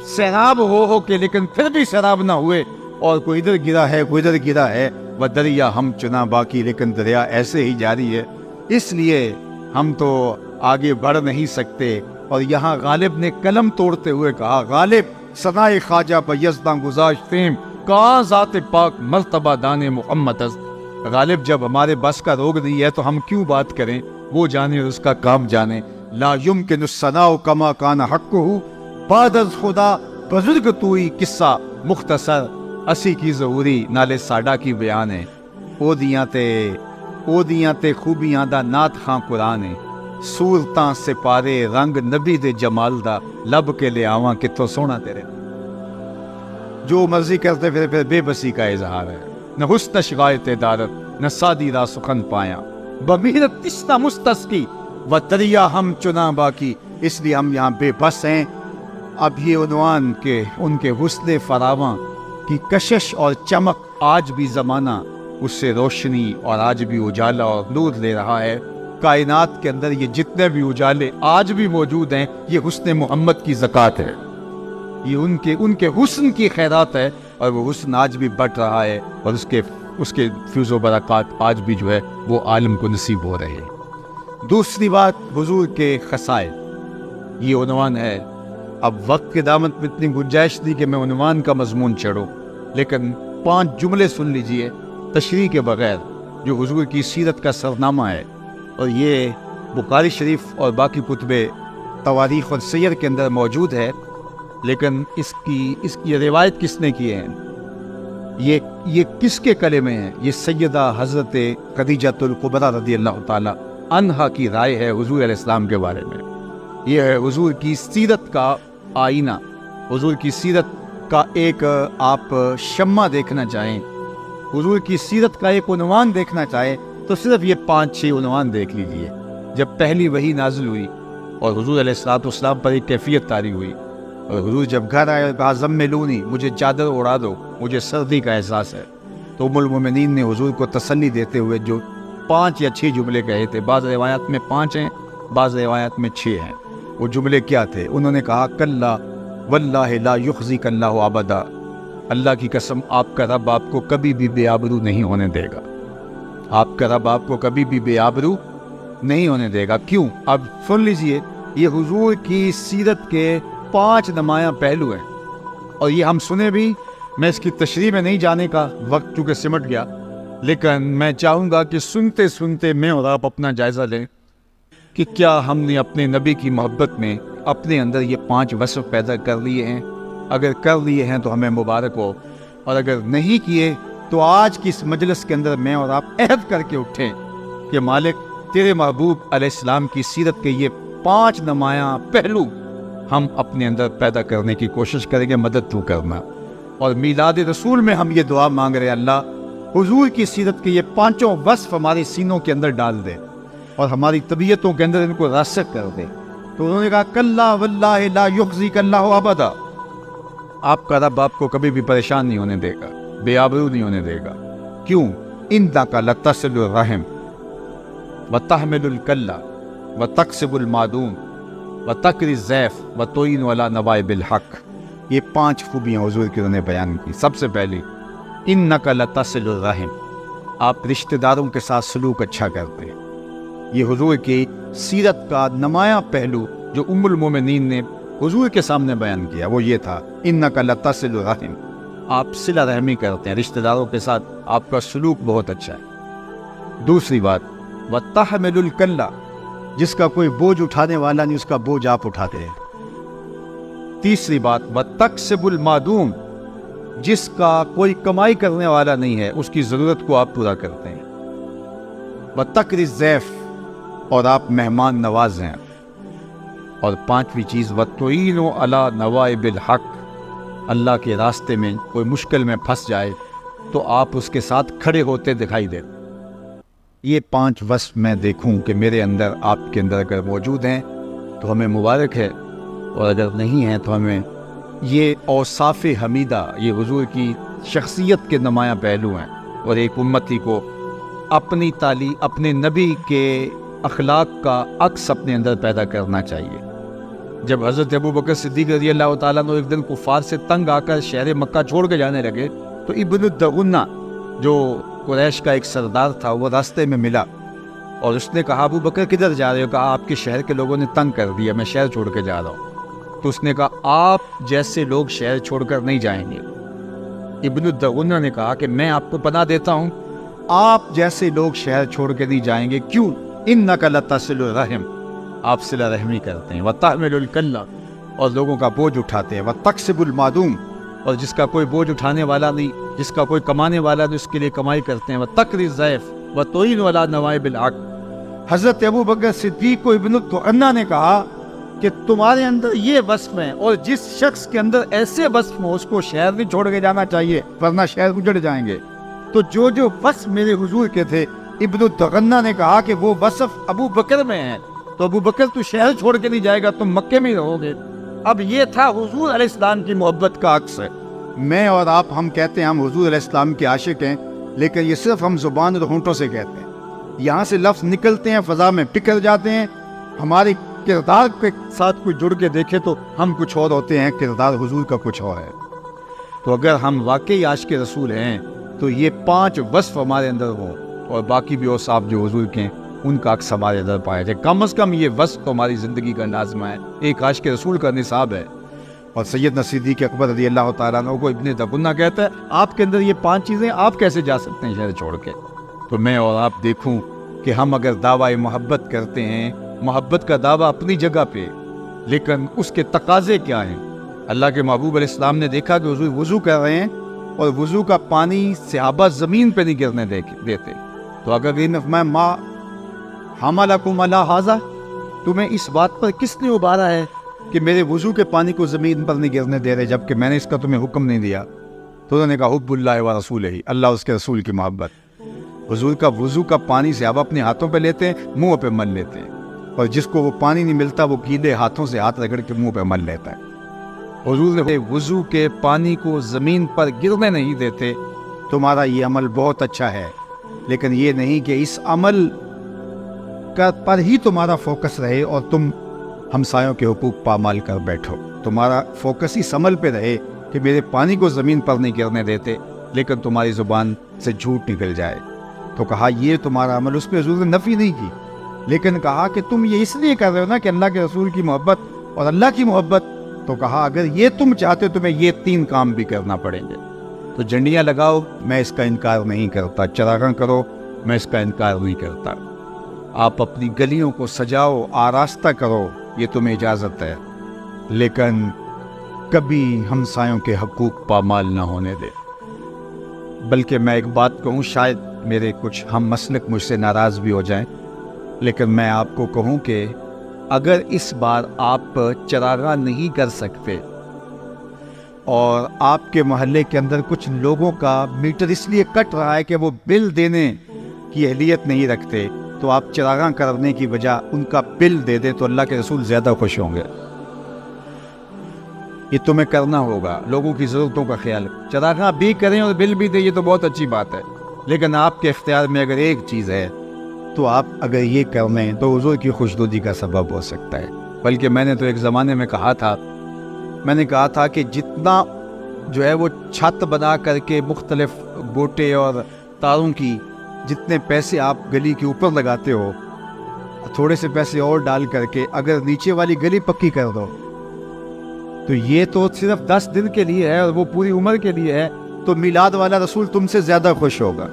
سیراب ہو کے، لیکن پھر بھی سیراب نہ ہوئے، اور کوئی ادھر گرا ہے کوئی ادھر گرا ہے، وہ دریا ہم چنا باقی، لیکن دریا ایسے ہی جاری ہے۔ اس لیے ہم تو آگے بڑھ نہیں سکتے، اور یہاں غالب نے قلم توڑتے ہوئے کہا، غالب ثنائے خواجہ بیزداں گزاشتیم، کہاں ذات پاک مرتبہ دان محمد از۔ غالب جب ہمارے بس کا روگ نہیں ہے تو ہم کیوں بات کریں، وہ جانے اور اس کا کام جانے۔ لا یمکن الثناء کما کان حقہ، بعد از خدا بزرگ توئی قصہ مختصر، اسی کی ضروری نالے ساڈا کی بیان ہے۔ او دیاں تے خوبیاں دا نات خاں قرآن ہے، صورتاں سپارے رنگ نبی دے جمال دا، لب کے لے آواں کتوں سونا تیرے۔ جو مرضی کرتے پھر بے بسی کا اظہار ہے، نہ حسن شغایت دارت نہ سادی را سخن پایا، بمیرت تشنا مستسقی و دریا ہم چنا باقی۔ اس لیے ہم یہاں بے بس ہیں۔ اب یہ عنوان کہ ان کے حسن فراواں کی کشش اور چمک آج بھی زمانہ اس سے روشنی اور آج بھی اجالا اور نور لے رہا ہے۔ کائنات کے اندر یہ جتنے بھی اجالے آج بھی موجود ہیں، یہ حسن محمد کی زکوٰۃ ہے، یہ ان کے حسن کی خیرات ہے، اور وہ حسن آج بھی بڑھ رہا ہے، اور اس کے فیض و برکات آج بھی جو ہے وہ عالم کو نصیب ہو رہے ہیں۔ دوسری بات، حضور کے خصائل، یہ عنوان ہے۔ اب وقت کے دامن میں اتنی گنجائش نہیں کہ میں عنوان کا مضمون چڑھوں، لیکن 5 جملے سن لیجئے تشریح کے بغیر، جو حضور کی سیرت کا سرنامہ ہے، اور یہ بخاری شریف اور باقی کتب تواریخ اور سیر کے اندر موجود ہے، لیکن اس کی روایت کس نے کی ہے، یہ کس کے کلمے ہیں؟ یہ سیدہ حضرت خدیجۃ الکبریٰ رضی اللہ تعالی عنہا کی رائے ہے حضور علیہ السلام کے بارے میں۔ یہ ہے حضور کی سیرت کا آئینہ، حضور کی سیرت کا ایک آپ شمع دیکھنا چاہیں، حضور کی سیرت کا ایک عنوان دیکھنا چاہیں تو صرف یہ 5-6 عنوان دیکھ لیجئے۔ جب پہلی وحی نازل ہوئی اور حضور علیہ السلام پر ایک کیفیت طاری ہوئی، اور حضور جب گھر آئے کہا زملونی، مجھے چادر اڑا دو، مجھے سردی کا احساس ہے، تو ام المومنین نے حضور کو تسلی دیتے ہوئے جو 5 یا 6 جملے کہے تھے، بعض روایات میں 5 ہیں، بعض روایات میں 6 ہیں۔ وہ جملے کیا تھے؟ انہوں نے کہا، کلا واللہ لا یخزیک اللہ ابدا، اللہ کی قسم آپ کا رب آپ کو کبھی بھی بے آبرو نہیں ہونے دے گا، آپ کا رب آپ کو کبھی بھی بے آبرو نہیں ہونے دے گا۔ کیوں؟ اب سن لیجئے، یہ حضور کی سیرت کے 5 نمایاں پہلو ہیں، اور یہ ہم سنے بھی، میں اس کی تشریح میں نہیں جانے کا، وقت چونکہ سمٹ گیا، لیکن میں چاہوں گا کہ سنتے سنتے میں اور آپ اپنا جائزہ لیں کہ کیا ہم نے اپنے نبی کی محبت میں اپنے اندر یہ 5 وصف پیدا کر لیے ہیں۔ اگر کر لیے ہیں تو ہمیں مبارک ہو، اور اگر نہیں کیے تو آج کی اس مجلس کے اندر میں اور آپ عہد کر کے اٹھیں کہ مالک تیرے محبوب علیہ السلام کی سیرت کے یہ 5 نمایاں پہلو ہم اپنے اندر پیدا کرنے کی کوشش کریں گے، مدد تو کرنا۔ اور میلاد رسول میں ہم یہ دعا مانگ رہے ہیں، اللہ حضور کی سیرت کے یہ 5 وصف ہماری سینوں کے اندر ڈال دے اور ہماری طبیعتوں کے اندر ان کو راسخ کر دے۔ تو انہوں نے کہا، کلا واللہ لا یخزیک اللہ ابدا، آپ کا رب آپ کو کبھی بھی پریشان نہیں ہونے دے گا، بے آبرو نہیں ہونے دے گا۔ کیوں؟ انک لتصل الرحم وتحمل الکلہ وتکسب المعدوم وتقری الضیف وتعین علی نوائب الحق۔ یہ 5 خوبیاں حضور کی انہوں نے بیان کی۔ سب سے پہلی، انک لتصل الرحم، آپ رشتہ داروں کے ساتھ سلوک اچھا کرتے ہیں۔ یہ حضور کی سیرت کا نمایاں پہلو جو ام المومنین نے حضور کے سامنے بیان کیا وہ یہ تھا، انک لتصل الرحم، آپ صلہ رحمی کرتے ہیں، رشتہ داروں کے ساتھ آپ کا سلوک بہت اچھا ہے۔ دوسری بات، وتحمل الکلہ، جس کا کوئی بوجھ اٹھانے والا نہیں اس کا بوجھ آپ اٹھاتے ہیں۔ تیسری بات، وتکسب المعدوم، جس کا کوئی کمائی کرنے والا نہیں ہے اس کی ضرورت کو آپ پورا کرتے ہیں۔ وتقری الضیف، اور آپ مہمان نواز ہیں۔ اور 5ویں چیز، وتعین علی نوائب الحق، اللہ کے راستے میں کوئی مشکل میں پھنس جائے تو آپ اس کے ساتھ کھڑے ہوتے دکھائی دیں۔ یہ 5 وصف میں دیکھوں کہ میرے اندر آپ کے اندر اگر موجود ہیں تو ہمیں مبارک ہے، اور اگر نہیں ہیں تو ہمیں یہ اوصاف حمیدہ، یہ حضور کی شخصیت کے نمایاں پہلو ہیں، اور ایک امتی کو اپنی تعلیم، اپنے نبی کے اخلاق کا عکس اپنے اندر پیدا کرنا چاہیے۔ جب حضرت ابوبکر صدیق رضی اللہ تعالیٰ عنہ ایک دن کفار سے تنگ آ کر شہر مکہ چھوڑ کے جانے لگے تو ابن الدغنہ جو قریش کا ایک سردار تھا وہ راستے میں ملا، اور اس نے کہا ابو بکر کدھر جا رہے ہو؟ کہا آپ کے شہر کے لوگوں نے تنگ کر دیا، میں شہر چھوڑ کے جا رہا ہوں۔ تو اس نے کہا آپ جیسے لوگ شہر چھوڑ کر نہیں جائیں گے۔ ابن الدغنہ نے کہا کہ میں آپ کو پناہ دیتا ہوں، آپ جیسے لوگ شہر چھوڑ کے نہیں جائیں گے۔ کیوں؟ انک لتصل الرحم، آپ صلہ رحمی کرتے ہیں، وتحمل الکلہ، اور لوگوں کا بوجھ اٹھاتے ہیں، وتکسب المعدوم، اور جس کا کوئی بوجھ اٹھانے والا نہیں، جس کا کوئی کمانے والا نہیں، اس کے لیے کمائی کرتے ہیں، وتقری الضیف وتعین علی نوائب الحق۔ حضرت ابو بکر صدیق کو ابن الدغنہ نے کہا کہ تمہارے اندر یہ وصف ہے، اور جس شخص کے اندر ایسے وصف ہو اس کو شہر نہیں چھوڑ کے جانا چاہیے، ورنہ شہر اجڑ جائیں گے۔ تو جو وصف میرے حضور کے تھے، ابن الدغنہ نے کہا کہ وہ وصف ابو بکر میں ہے، تو ابو بکر تو شہر چھوڑ کے نہیں جائے گا، تم مکے میں ہی رہو گے۔ اب یہ تھا حضور علیہ السلام کی محبت کا عکس ہے۔ میں اور آپ ہم کہتے ہیں ہم حضور علیہ السلام کے عاشق ہیں، لیکن یہ صرف ہم زبان اور ہونٹوں سے کہتے ہیں، یہاں سے لفظ نکلتے ہیں، فضا میں بکھر جاتے ہیں، ہمارے کردار کے ساتھ کوئی جڑ کے دیکھے تو ہم کچھ اور ہوتے ہیں، کردار حضور کا کچھ اور ہے۔ تو اگر ہم واقعی عاشق رسول ہیں تو یہ 5 وصف ہمارے اندر ہوں، اور باقی بھی اوصاف جو حضور کے ہیں ان کا عکس ہمارے اندر پایا جائے۔ کم از کم یہ وصف تو ہماری زندگی کا لازمہ ہے، ایک عاشق رسول کا نصاب ہے۔ اور سیدنا صدیق اکبر رضی اللہ تعالیٰ عنہ کو ابن دغنہ کہتا ہے آپ کے اندر یہ 5 چیزیں، آپ کیسے جا سکتے ہیں شہر چھوڑ کے؟ تو میں اور آپ دیکھوں کہ ہم اگر دعویٰ محبت کرتے ہیں، محبت کا دعویٰ اپنی جگہ پہ، لیکن اس کے تقاضے کیا ہیں؟ اللہ کے محبوب علیہ السلام نے دیکھا کہ حضور وضو کر رہے ہیں، اور وضو کا پانی صحابہ زمین پہ نہیں گرنے دیتے، تو اگر میں ما حملکم علی ھذا، تمہیں اس بات پر کس نے ابھارا ہے کہ میرے وضو کے پانی کو زمین پر نہیں گرنے دے رہے جبکہ میں نے اس کا تمہیں حکم نہیں دیا؟ تو انہوں نے کہا حب اللہ و رسولہ، اللہ اس کے رسول کی محبت۔ حضور کا وضو کا پانی صحابہ اپنے ہاتھوں پہ لیتے ہیں، منہ پہ مل لیتے ہیں، اور جس کو وہ پانی نہیں ملتا وہ گیلے ہاتھوں سے ہاتھ رگڑ کے منہ پہ مل لیتا ہے۔ حضور نے وضو کے پانی کو زمین پر گرنے نہیں دیتے۔ تمہارا یہ عمل بہت اچھا ہے، لیکن یہ نہیں کہ اس عمل پر ہی تمہارا فوکس رہے اور تم ہمسایوں کے حقوق پامال کر بیٹھو۔ تمہارا فوکس اس عمل پہ رہے کہ میرے پانی کو زمین پر نہیں گرنے دیتے، لیکن تمہاری زبان سے جھوٹ نکل جائے۔ تو کہا یہ تمہارا عمل، اس پہ حضور نے نفی نہیں کی، لیکن کہا کہ تم یہ اس لیے کر رہے ہو نا کہ اللہ کے رسول کی محبت اور اللہ کی محبت۔ تو کہا اگر یہ تم چاہتے ہو تمہیں یہ 3 کام بھی کرنا پڑیں گے۔ تو جھنڈیاں لگاؤ، میں اس کا انکار نہیں کرتا، چراغاں کرو، میں اس کا انکار نہیں کرتا، آپ اپنی گلیوں کو سجاؤ، آراستہ کرو، یہ تمہیں اجازت ہے، لیکن کبھی ہمسایوں کے حقوق پامال نہ ہونے دے۔ بلکہ میں ایک بات کہوں، شاید میرے کچھ ہم مسلک مجھ سے ناراض بھی ہو جائیں، لیکن میں آپ کو کہوں کہ اگر اس بار آپ چراغاں نہیں کر سکتے اور آپ کے محلے کے اندر کچھ لوگوں کا میٹر اس لیے کٹ رہا ہے کہ وہ بل دینے کی اہلیت نہیں رکھتے، تو آپ چراغاں کرنے کی بجا ان کا بل دے دیں تو اللہ کے رسول زیادہ خوش ہوں گے۔ یہ تمہیں کرنا ہوگا، لوگوں کی ضرورتوں کا خیال، چراغاں بھی کریں اور بل بھی دیں، یہ تو بہت اچھی بات ہے، لیکن آپ کے اختیار میں اگر ایک چیز ہے تو آپ اگر یہ کر لیں تو حضور کی خوشنودی کا سبب ہو سکتا ہے۔ بلکہ میں نے تو ایک زمانے میں کہا تھا کہ جتنا جو ہے وہ چھت بنا کر کے مختلف بوٹے اور تاروں کی جتنے پیسے آپ گلی کے اوپر لگاتے ہو، تھوڑے سے پیسے اور ڈال کر کے اگر نیچے والی گلی پکی کر دو تو یہ تو صرف 10 دن کے لیے ہے اور وہ پوری عمر کے لیے ہے، تو میلاد والا رسول تم سے زیادہ خوش ہوگا۔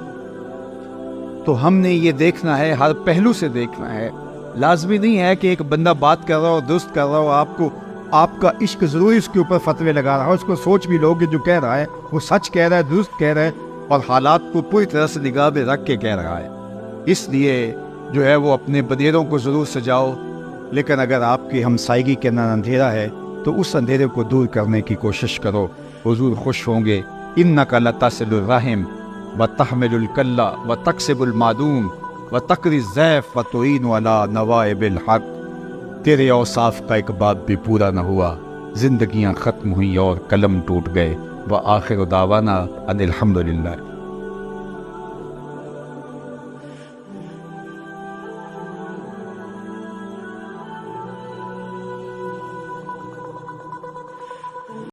تو ہم نے یہ دیکھنا ہے، ہر پہلو سے دیکھنا ہے۔ لازمی نہیں ہے کہ ایک بندہ بات کر رہا ہو، درست کر رہا ہو، آپ کا عشق ضروری اس کے اوپر فتوے لگا رہا ہو، اس کو سوچ بھی لو کہ جو کہہ رہا ہے وہ سچ کہہ رہا ہے، درست کہہ رہا ہے، اور حالات کو پوری طرح سے نگاہ میں رکھ کے کہہ رہا ہے۔ اس لیے جو ہے وہ اپنے بدیروں کو ضرور سجاؤ، لیکن اگر آپ کی ہمسائیگی کے اندر اندھیرا ہے تو اس اندھیرے کو دور کرنے کی کوشش کرو، حضور خوش ہوں گے۔ انک لتصل الرحم وتحمل الکلہ وتکسب المعدوم وتقری الضیف وتعین علی نوائب الحق۔ تیرے اوصاف کا ایک باب بھی پورا نہ ہوا، زندگیاں ختم ہوئیں اور قلم ٹوٹ گئے۔ وآخر دعوانا ان الحمدللہ۔